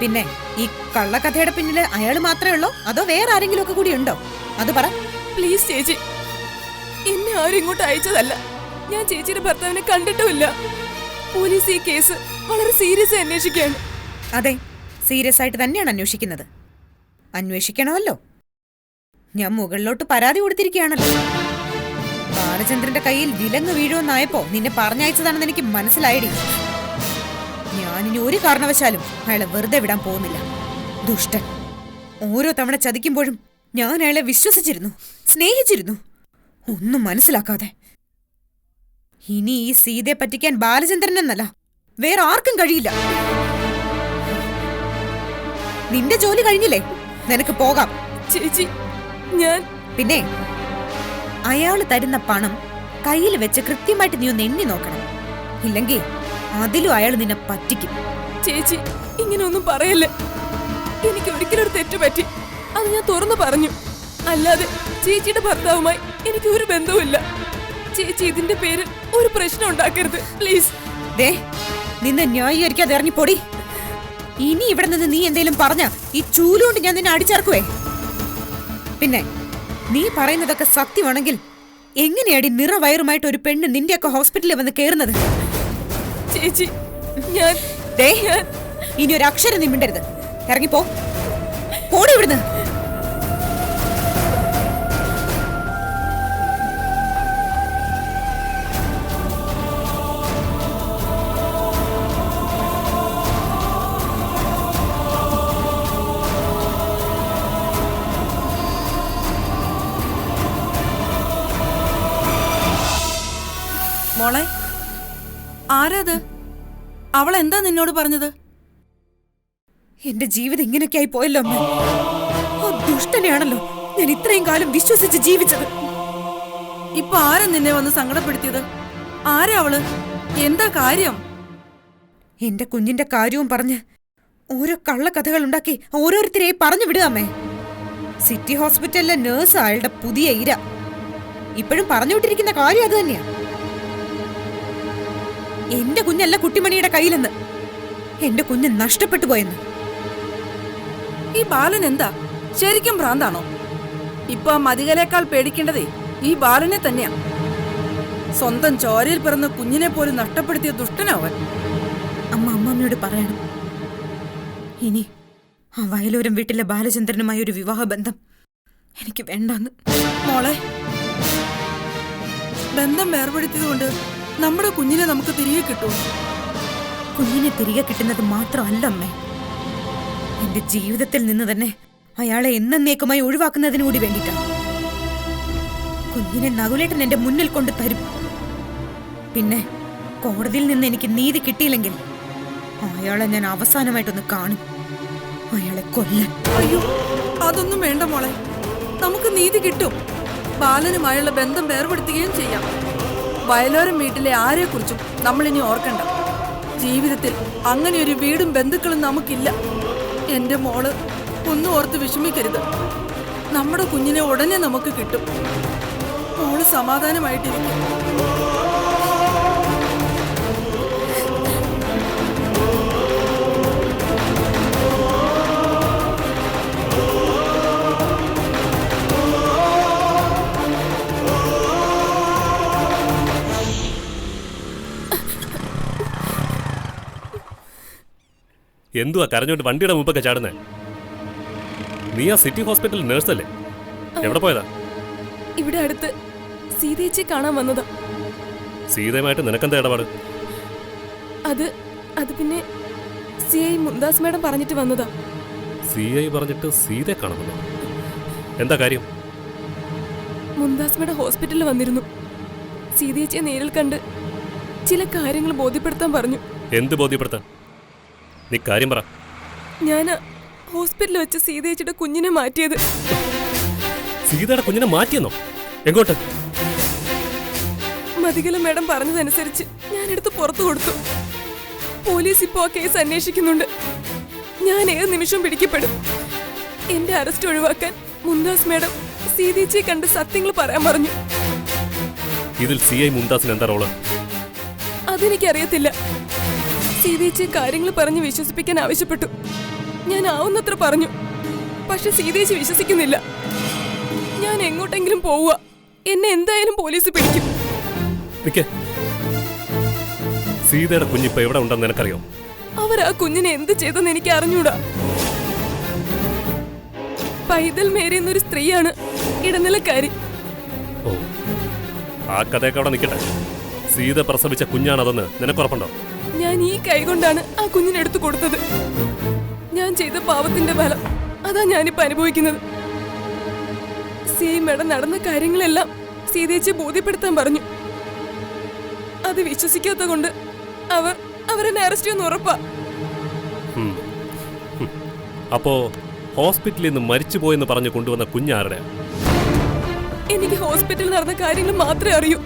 പിന്നെ ഈ കള്ളക്കഥയുടെ പിന്നില് അയാൾ മാത്രമേ ഉള്ളോ, അതോ വേറെ ആരെങ്കിലും ഒക്കെ കൂടി ഉണ്ടോ? അത് പറ പ്ലീസ് ചേച്ചി. ആരും ഇങ്ങോട്ട് അയച്ചതല്ല. ഞാൻ ചേച്ചിയുടെ ഭർത്താവിനെ കണ്ടിട്ടുമില്ല. പോലീസ് ഈ കേസ് വളരെ സീരിയസ് അന്വേഷിക്കുകയാണ്. അതെ, സീരിയസ് ആയിട്ട് തന്നെയാണ് അന്വേഷിക്കുന്നത്. അന്വേഷിക്കണമല്ലോ. ഞാൻ മുകളിലോട്ട് പരാതി കൊടുത്തിരിക്കുകയാണല്ലോ. ബാലചന്ദ്രന്റെ കയ്യിൽ വിലങ്ങ് വീഴുമെന്നായപ്പോ നിന്നെ പറഞ്ഞയച്ചതാണെന്ന് എനിക്ക് മനസ്സിലായിടി. ഞാനിനി ഒരു കാരണവശാലും അയാളെ വെറുതെ വിടാൻ പോകുന്നില്ല. ദുഷ്ടൻ. ഓരോ തവണ ചതിക്കുമ്പോഴും ഞാൻ അയാളെ വിശ്വസിച്ചിരുന്നു, സ്നേഹിച്ചിരുന്നു. ഒന്നും മനസ്സിലാക്കാതെ. ഇനി ഈ സീതയെ പറ്റിക്കാൻ ബാലചന്ദ്രനെന്നല്ല വേറെ ആർക്കും കഴിയില്ല. നിന്റെ ജോലി കഴിഞ്ഞില്ലേ? നിനക്ക് പോകാം. ചേച്ചി, ഞാൻ പിന്നെ അയാള് തരുന്ന പണം കയ്യിൽ വെച്ച് കൃത്യമായിട്ട് നീ ഒന്ന് എണ്ണി നോക്കണം. ഇല്ലെങ്കിൽ അതിലും അയാൾ നിന്നെ പറ്റിക്കും. ചേച്ചി, ഇങ്ങനെയൊന്നും പറയല്ലേ. എനിക്ക് ഒരിക്കലും ഒരു തെറ്റ് പറ്റി. അത് ഞാൻ തുറന്നു പറഞ്ഞു. അല്ലാതെ ചേച്ചിയുടെ ഭർത്താവുമായി എനിക്ക് ഒരു ബന്ധവുമില്ല. ചേച്ചി ഇതിന്റെ പേരിൽ ഒരു പ്രശ്നം ഉണ്ടാക്കരുത് പ്ലീസ്. ദേ, നിന്നെ ന്യായീകരിക്കാതെ ഇറങ്ങിപ്പോടി. ഇനി ഇവിടെ നിന്ന് നീ എന്തേലും പറഞ്ഞ ഈ ചൂലുകൊണ്ട് ഞാൻ നിന്നെ അടിച്ചിറക്കുവേ. പിന്നെ നീ പറയുന്നതൊക്കെ സത്യമാണെങ്കിൽ എങ്ങനെയാടി നിറവയറുമായിട്ട് ഒരു പെണ്ണ് നിന്റെയൊക്കെ ഹോസ്പിറ്റലിൽ വന്ന് കേറുന്നത്? ചേച്ചി, ഞാൻ ഇനി ഒരു അക്ഷരം നീ മിണ്ടരുത്. ഇറങ്ങിപ്പോ. പോടി ഇവിടുന്ന്. മോളെ, ആരാത്? അവൾ എന്താ നിന്നോട് പറഞ്ഞത്? എന്റെ ജീവിതം ഇങ്ങനെയൊക്കെയായി പോയല്ലോ അമ്മ. ആ ദുഷ്ടനെയാണല്ലോ ഞാൻ ഇത്രയും കാലം വിശ്വസിച്ച് ജീവിച്ചത്. ഇപ്പൊ ആരാ നിന്നെ വന്ന് സങ്കടപ്പെടുത്തിയത്? ആരാ അവള്? എന്താ കാര്യം? എന്റെ കുഞ്ഞിന്റെ കാര്യവും പറഞ്ഞ് ഓരോ കള്ളക്കഥകൾ ഉണ്ടാക്കി ഓരോരുത്തരെയും പറഞ്ഞു വിടുക അമ്മേ. സിറ്റി ഹോസ്പിറ്റലിലെ നേഴ്സ് അയാളുടെ പുതിയ ഇര. ഇപ്പോഴും പറഞ്ഞു വിട്ടിരിക്കുന്ന കാര്യം അത് തന്നെയാ. എന്റെ കുഞ്ഞല്ല കുട്ടിമണിയുടെ കയ്യിലെന്ന്, എന്റെ കുഞ്ഞ് നഷ്ടപ്പെട്ടു പോയെന്ന്. ഈ ബാലൻ എന്താ ശരിക്കും ഭ്രാന്താണോ? ഇപ്പൊ മതികലേക്കാൾ പേടിക്കേണ്ടതേ ഈ ബാലനെ തന്നെയാ. സ്വന്തം ചോരയിൽ പിറന്ന കുഞ്ഞിനെ പോലും നഷ്ടപ്പെടുത്തിയ ദുഷ്ടനാവൻ. അമ്മയോട് പറയണം, ഇനി ആ വയലൂരം വീട്ടിലെ ബാലചന്ദ്രനുമായി ഒരു വിവാഹ ബന്ധം എനിക്ക് വേണ്ടെന്ന്. മോളെ, ബന്ധം വേർപെടുത്തിയതുകൊണ്ട് നമ്മുടെ കുഞ്ഞിനെ നമുക്ക് തിരികെ കിട്ടും. കുഞ്ഞിനെ തിരികെ കിട്ടുന്നത് മാത്രമല്ല അമ്മേ, എന്റെ ജീവിതത്തിൽ നിന്ന് തന്നെ അയാളെ എന്നേക്കുമായി ഒഴിവാക്കുന്നതിന് കൂടി വേണ്ടിയിട്ടാണ്. കുഞ്ഞിനെ നകുലേട്ടൻ എന്റെ മുന്നിൽ കൊണ്ട് തരും. പിന്നെ കോടതിയിൽ നിന്ന് എനിക്ക് നീതി കിട്ടിയില്ലെങ്കിൽ അയാളെ ഞാൻ അവസാനമായിട്ടൊന്ന് കാണും. അയാളെ കൊല്ലാൻ. അയ്യോ, അതൊന്നും വേണ്ട മോളെ. നമുക്ക് നീതി കിട്ടും. ബാലനുമായുള്ള ബന്ധം വേർപെടുത്തുകയും ചെയ്യാം. വയലോരം വീട്ടിലെ ആരെക്കുറിച്ചും നമ്മളിനി ഓർക്കണ്ട. ജീവിതത്തിൽ അങ്ങനെ ഒരു വീടും ബന്ധുക്കളും നമുക്കില്ല. എന്റെ മോള് ഒന്നും ഓർത്ത് വിഷമിക്കരുത്. നമ്മുടെ കുഞ്ഞിനെ ഉടനെ നമുക്ക് കിട്ടും. മോള് സമാധാനമായിട്ടിരിക്കും. എന്തുവാ കരഞ്ഞോണ്ട് വണ്ടിയുടെ മുമ്പൊക്കെ ചാടുന്നേ? നീ ആ സിറ്റി ഹോസ്പിറ്റൽ നേഴ്സല്ലേ? എവിടെ പോയതാ? ഇവിടെ അടുത്ത് സീതേച്ചിയെ കാണാൻ വന്നതാ. സീതയുമായിട്ട് നിനക്കെന്താ ഇടപാട്? അത് പിന്നെ CI മുന്താസ് മാഡം പറഞ്ഞിട്ട് വന്നതാ. CI പറഞ്ഞിട്ട് സീതയെ കാണുന്നു? എന്താ കാര്യം? മുന്താസ് മാഡം ഹോസ്പിറ്റലിൽ വന്നിരുന്നു. സീതേച്ചിയെ നേരിൽ കണ്ട് ചില കാര്യങ്ങൾ ബോധ്യപ്പെടുത്താൻ പറഞ്ഞു. എന്ത് ബോധ്യപ്പെടുത്താൻ? നീ കാര്യം പറ. ഞാൻ ഹോസ്പിറ്റലിൽ വെച്ച് സീതേച്ചിയുടെ കുഞ്ഞിനെ മാറ്റിയത്. സീതയുടെ കുഞ്ഞിനെ മാറ്റിയെന്നോ? എങ്ങോട്ട്? മതികല മാഡം പറഞ്ഞതനുസരിച്ച് ഞാനെടുത്ത് പുറത്തു കൊടുത്തു. പോലീസ് ഇപ്പോൾ ആ കേസ് അന്വേഷിക്കുന്നുണ്ട്. ഞാൻ ഏത് നിമിഷവും പിടിക്കപ്പെടും. എന്റെ അറസ്റ്റ് ഒഴിവാക്കാൻ മുന്താസ് മാഡം സീതേച്ചിയെ കണ്ട് സത്യങ്ങൾ പറയാൻ പറഞ്ഞു. ഇതിൽ CI മുന്താസിന് എന്താ റോള്? അതെനിക്കറിയത്തില്ല. സീതേച്ചിയെ കാര്യങ്ങൾ പറഞ്ഞ് വിശ്വസിപ്പിക്കാൻ ആവശ്യപ്പെട്ടു. ഞാൻ ആവുന്നത്ര പറഞ്ഞു. പക്ഷെ സീതേച്ചി വിശ്വസിക്കുന്നില്ല. ഞാൻ എങ്ങോട്ടെങ്കിലും പോവുക. എന്നെ എന്തായാലും പോലീസ് പിടിക്കും. നിക്ക്. സീതയുടെ കുഞ്ഞിപ്പോ എവിടെ ഉണ്ടെന്ന് നിനക്കറിയോ? അവർ ആ കുഞ്ഞിനെ എന്ത് ചെയ്തെന്ന് എനിക്ക് അറിഞ്ഞൂടാ. പൈതൽ മേരി എന്നൊരു സ്ത്രീയാണ് ഇടനിലക്കാരി. ഓ, ആ കഥയൊക്കെ അവിടെ നിൽക്കട്ടെ. സീത പ്രസവിച്ച കുഞ്ഞാണതെന്ന് നിനക്കുറപ്പുണ്ടോ? ഞാൻ ഈ കൈ കൊണ്ടാണ് ആ കുഞ്ഞിനെ എടുത്തു കൊടുത്തത്. ഞാൻ ചെയ്ത പാവത്തിന്റെ ഫലം അതാ ഞാനിപ്പോ അനുഭവിക്കുന്നത്. മേഡം നടന്ന കാര്യങ്ങളെല്ലാം സീതേച്ചി ബോധ്യപ്പെടുത്താൻ പറഞ്ഞു. അത് വിശ്വസിക്കാത്ത കൊണ്ട് അവരെന്നെ അറസ്റ്റ് ചെയ്യുന്ന ഉറപ്പാ. അപ്പോ ഹോസ്പിറ്റലിൽ നിന്ന് മരിച്ചുപോയെന്ന് പറഞ്ഞു കൊണ്ടുവന്ന കുഞ്ഞാരുടെ? എനിക്ക് ഹോസ്പിറ്റലിൽ നടന്ന കാര്യങ്ങൾ മാത്രമേ അറിയൂ,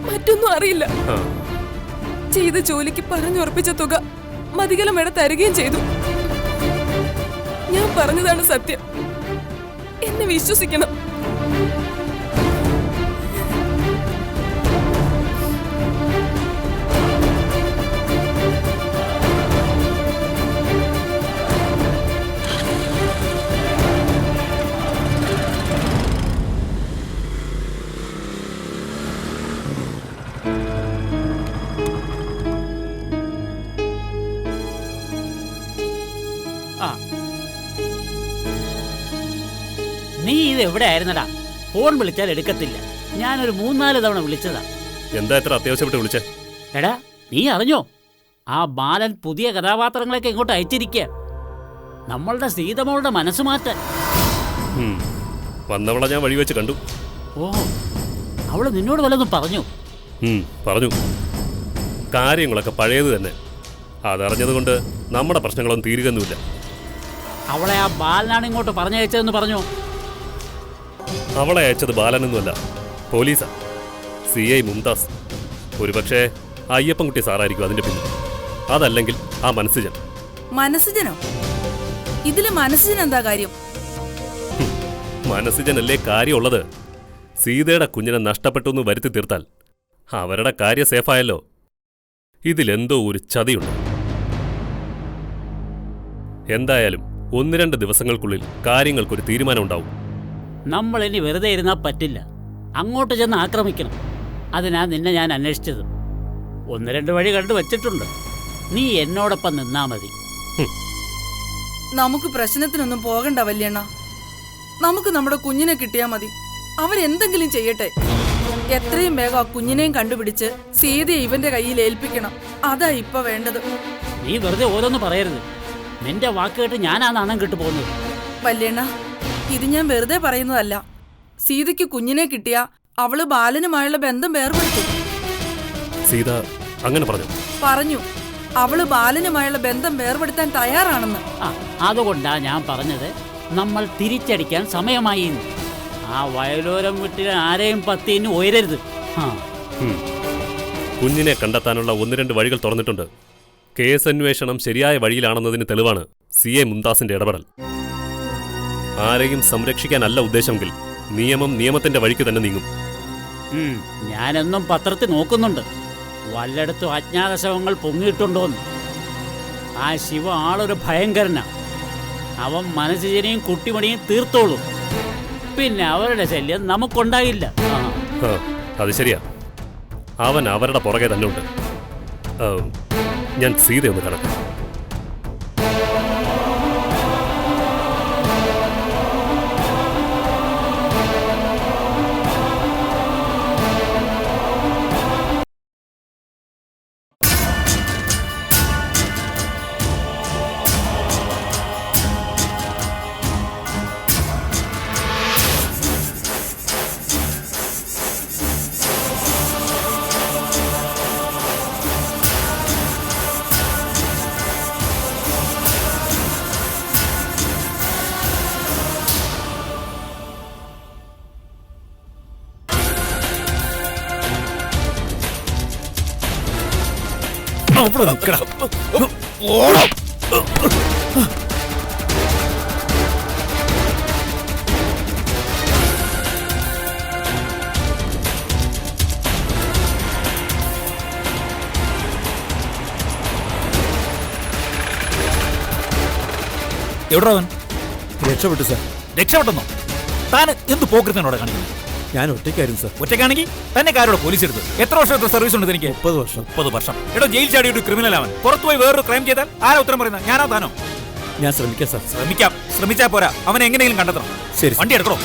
മറ്റൊന്നും അറിയില്ല. ചെയ്ത ജോലിക്ക് പറഞ്ഞുറപ്പിച്ച തുക മതികലം മേഡം തരികയും ചെയ്തു. ഞാൻ പറഞ്ഞതാണ് സത്യം, എന്നെ വിശ്വസിക്കണം. നീ ഇത് എവിടെ ആയിരുന്നടാ? ഫോൺ വിളിച്ചാൽ എടുക്കത്തില്ല. ഞാനൊരു 3-4 തവണ വിളിച്ചതാ. എന്താ ഇത്ര അത്യാവശ്യപ്പെട്ട് വിളിച്ചേ? എടാ, നീ അറിഞ്ഞോ? ആ ബാലൻ പുതിയ കഥാപാത്രങ്ങളൊക്കെ ഇങ്ങോട്ട് അയച്ചിരിക്കുക, നമ്മളുടെ സീതമോളുടെ മനസ്സ് മാറ്റാൻ. വന്നവളെ ഞാൻ വഴിവെച്ച് കണ്ടു. ഓ, അവള് നിന്നോട് വല്ലതും പറഞ്ഞു? പറഞ്ഞു. കാര്യങ്ങളൊക്കെ പഴയത് തന്നെ. അതറിഞ്ഞതുകൊണ്ട് നമ്മുടെ പ്രശ്നങ്ങളൊന്നും തീരുകയൊന്നുമില്ല. അവളെ ആ ബാലനാണ് ഇങ്ങോട്ട് പറഞ്ഞയച്ചതെന്ന് പറഞ്ഞു. അവളെ അയച്ചത് ബാലനൊന്നുമല്ല, പോലീസാ. CI മുംതാസ്. ഒരുപക്ഷെ അയ്യപ്പൻകുട്ടി സാറായിരിക്കും അതിന്റെ പിന്നിൽ. അതല്ലെങ്കിൽ ആ മനസ്സിജൻ. മനസ്സിജനോ? ഇതില് മനസ്സിജൻ എന്താ കാര്യം? മനസ്സിജനല്ലേ കാര്യമുള്ളത്. സീതയുടെ കുഞ്ഞിനെ നഷ്ടപ്പെട്ടു എന്ന് വരുത്തി തീർത്താൽ അവരുടെ കാര്യം സേഫായല്ലോ. ഇതിലെന്തോ ഒരു ചതിയുണ്ട്. എന്തായാലും 1-2 ദിവസങ്ങൾക്കുള്ളിൽ കാര്യങ്ങൾക്കൊരു തീരുമാനം ഉണ്ടാവും. നമ്മൾ ഇനി വെറുതെ ഇരുന്നാൽ പറ്റില്ല, അങ്ങോട്ട് ചെന്ന് ആക്രമിക്കണം. അതിനാ നിന്നെ ഞാൻ അന്വേഷിച്ചത്. 1-2 വഴി കണ്ടു വച്ചിട്ടുണ്ട്. നീ എന്നോടൊപ്പം നിന്നാ മതി. നമുക്ക് പ്രശ്നത്തിനൊന്നും പോകണ്ട വല്യണ്ണ. നമുക്ക് നമ്മുടെ കുഞ്ഞിനെ കിട്ടിയാ മതി. അവരെന്തെങ്കിലും ചെയ്യട്ടെ. എത്രയും വേഗം ആ കുഞ്ഞിനെയും കണ്ടുപിടിച്ച് സീതയെ ഇവന്റെ കയ്യിൽ ഏൽപ്പിക്കണം. അതാ ഇപ്പൊ വേണ്ടത്. നീ വെറുതെ ഓരോന്ന് പറയരുത്. നിന്റെ വാക്ക് കേട്ട് ഞാനാ നാണം കിട്ടു പോകുന്നത്. വല്യണ്ണ, ഇത് ഞാൻ വെറുതെ പറയുന്നതല്ല. സീതയ്ക്ക് കുഞ്ഞിനെ കിട്ടിയ അവള് ബാലനുമായുള്ള ബന്ധം വേർപെടുത്തും. സീത അങ്ങനെ പറഞ്ഞു. അവള് ബാലനുമായുള്ള ബന്ധം വേർപെടുത്താൻ തയ്യാറാണെന്ന്. അതുകൊണ്ടാ ഞാൻ പറഞ്ഞത് നമ്മൾ തിരിച്ചടിക്കാൻ സമയമായി. ആ വയലോരം വീട്ടിൽ ആരെയും പത്തിന് ഉയരരുത്. കുഞ്ഞിനെ കണ്ടെത്താനുള്ള 1-2 വഴികൾ തുറന്നിട്ടുണ്ട്. കേസ് അന്വേഷണം ശരിയായ വഴിയിലാണെന്നതിന് തെളിവാണ് CI മുംതാസിന്റെ ഇടപെടൽ. ആരെയും സംരക്ഷിക്കാനല്ല ഉദ്ദേശമെങ്കിൽ നിയമം നിയമത്തിന്റെ വഴിക്ക് തന്നെ നീങ്ങും. ഞാനെന്നും പത്രത്തിൽ നോക്കുന്നുണ്ട്, വല്ലയിടത്തും അജ്ഞാത ശവങ്ങൾ പൊങ്ങിയിട്ടുണ്ടോന്ന്. ആ ശിവ ആളൊരു ഭയങ്കരനാ. അവൻ മനസ്സിനെയും കുട്ടിമണിയും തീർത്തോളൂ. പിന്നെ അവരുടെ ശല്യം നമുക്കുണ്ടാകില്ല. അത് ശരിയാ. അവൻ അവരുടെ പുറകെ തന്നെ ഉണ്ട്. ഞാൻ സീതയൊന്ന് കണക്കാം. എവിടാ അവൻ? രക്ഷപ്പെട്ടു സാർ. രക്ഷപ്പെട്ടെന്നോ? താൻ എന്ത് പോക്കൃത്തിനോടെ കാണിക്കുന്നു? ഞാൻ ഒറ്റയ്ക്കായിരുന്നു സാർ. ഒറ്റയ്ക്കാണെങ്കിൽ തന്നെ കാരോട് പോലീസ് എടുത്തു. എത്ര വർഷത്തെ സർവീസ് ഉണ്ട് എനിക്ക്? 30 വർഷം. 30 വർഷം. എടോ, ജയിൽ ചാടി ഒരു ക്രിമിനൽ അവൻ പുറത്തുപോയി വേറൊരു ക്രൈം ചെയ്താൽ ആരാ ഉത്തരം പറയുന്നത്? ഞാനോ താനോ? ഞാൻ ശ്രമിക്കാം സാർ. ശ്രമിച്ചാ പോരാ, അവനെ എങ്ങനെയെങ്കിലും കണ്ടെത്തണം. ശരി. വണ്ടി എടുക്കണോ?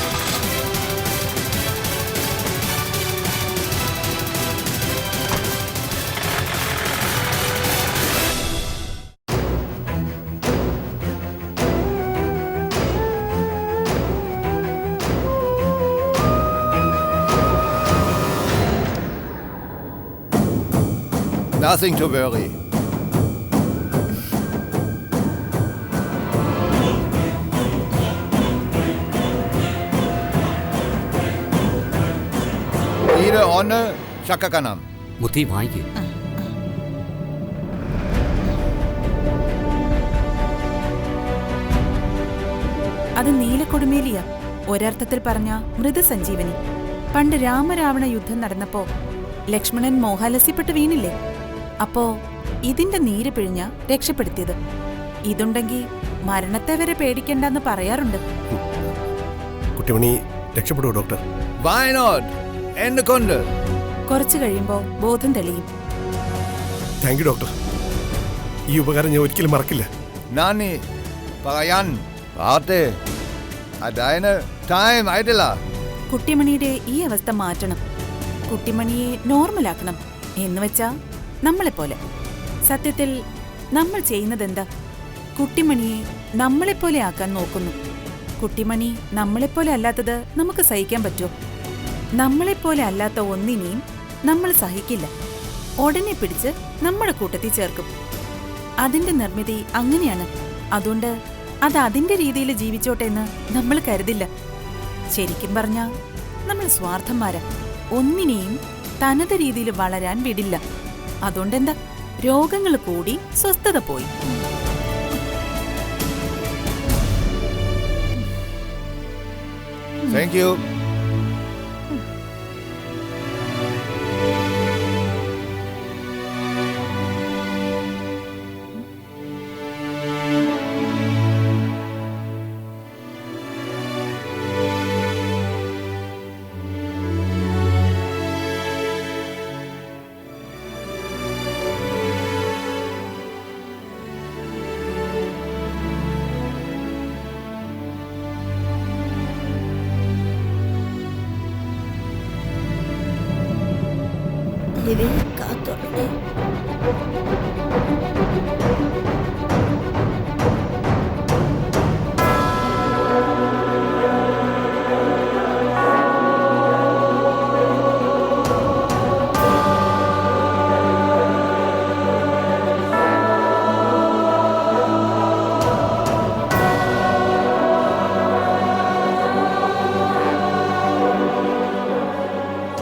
Nothing to worry. Ihre Honor, Shaka Kanam. മുത്തി വാങ്ങിക്കൂ. അത് നീലക്കൊടുമേലിയ, ഒരർത്ഥത്തിൽ പറഞ്ഞ മൃതസഞ്ജീവനി. പണ്ട് രാമരാവണ യുദ്ധം നടന്നപ്പോ ലക്ഷ്മണൻ മോഹാലസ്യപ്പെട്ട് വീണില്ലേ? അപ്പോ ഇതിന്റെ നീര് പിഴിഞ്ഞ രക്ഷപ്പെടുത്തിയത്. ഇതുണ്ടെങ്കിൽ മരണത്തെ വരെ പേടിക്കണ്ടെന്ന് പറയാറുണ്ട്. കുട്ടിമണി രക്ഷപ്പെടുവോ doctor? Why not? Ende Kunde. കുറച്ചു കഴിയുമ്പോ ബോധം തെളിയും. Thank you doctor. ഈ ഉപകാരം ഞാൻ ഒരിക്കലും മറക്കില്ല. Nani, Parayan, warte. Deine Time, Aidela. കുട്ടിമണിയുടെ ഈ അവസ്ഥ മാറ്റണം. കുട്ടിമണിയെ നോർമലാക്കണം. എന്നുവെച്ചാ നമ്മളെപ്പോലെ. സത്യത്തിൽ നമ്മൾ ചെയ്യുന്നതെന്താ? കുട്ടിമണിയെ നമ്മളെപ്പോലെ ആക്കാൻ നോക്കുന്നു. കുട്ടിമണി നമ്മളെപ്പോലെ അല്ലാത്തത് നമുക്ക് സഹിക്കാൻ പറ്റുമോ? നമ്മളെപ്പോലെ അല്ലാത്ത ഒന്നിനെയും നമ്മൾ സഹിക്കില്ല. ഉടനെ പിടിച്ച് നമ്മുടെ കൂട്ടത്തിൽ ചേർക്കും. അതിന്റെ നിർമ്മിതി അങ്ങനെയാണ്. അതുകൊണ്ട് അത് അതിന്റെ രീതിയിൽ ജീവിച്ചോട്ടെ എന്ന് നമ്മൾ കരുതില്ല. ശരിക്കും പറഞ്ഞാ നമ്മൾ സ്വാർത്ഥന്മാരാ. ഒന്നിനെയും തനത് രീതിയിൽ വളരാൻ വിടില്ല. അതുകൊണ്ടെന്താ, രോഗങ്ങൾ കൂടി സ്വസ്ഥത പോയി. Thank you.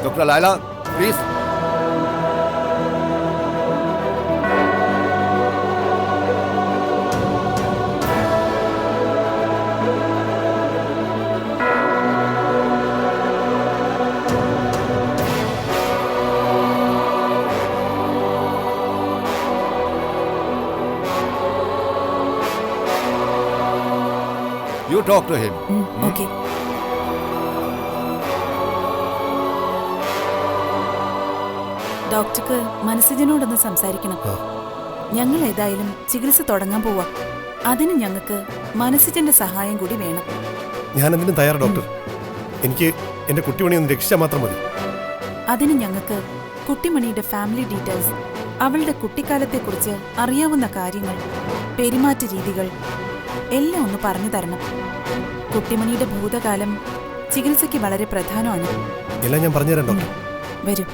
Dr. Laila, please. You talk to him. Okay. ഡോക്ടർക്ക് മനസ്സിജനോടൊന്ന് സംസാരിക്കണം. ഞങ്ങൾ ഏതായാലും ചികിത്സ തുടങ്ങാൻ പോവാ. അതിന് ഞങ്ങൾക്ക് മനസ്സിജന്റെ സഹായം കൂടി വേണം. ഞാൻ എന്തിനും തയ്യാറാ ഡോക്ടർ. എനിക്ക് എന്റെ കുട്ടിമണി ഒന്ന് രക്ഷിച്ചാൽ മാത്രം മതി. അതിന് ഞങ്ങൾക്ക് കുട്ടിമണിയുടെ ഫാമിലി ഡീറ്റെയിൽസ്, അവളുടെ കുട്ടിക്കാലത്തെക്കുറിച്ച് അറിയാവുന്ന കാര്യങ്ങൾ, പെരുമാറ്റ രീതികൾ എല്ലാം ഒന്ന് പറഞ്ഞു തരണം. കുട്ടിമണിയുടെ ഭൂതകാലം ചികിത്സയ്ക്ക് വളരെ പ്രധാനമാണ്. എല്ലാം ഞാൻ പറഞ്ഞുതരാം ഡോക്ടർ. വരൂ.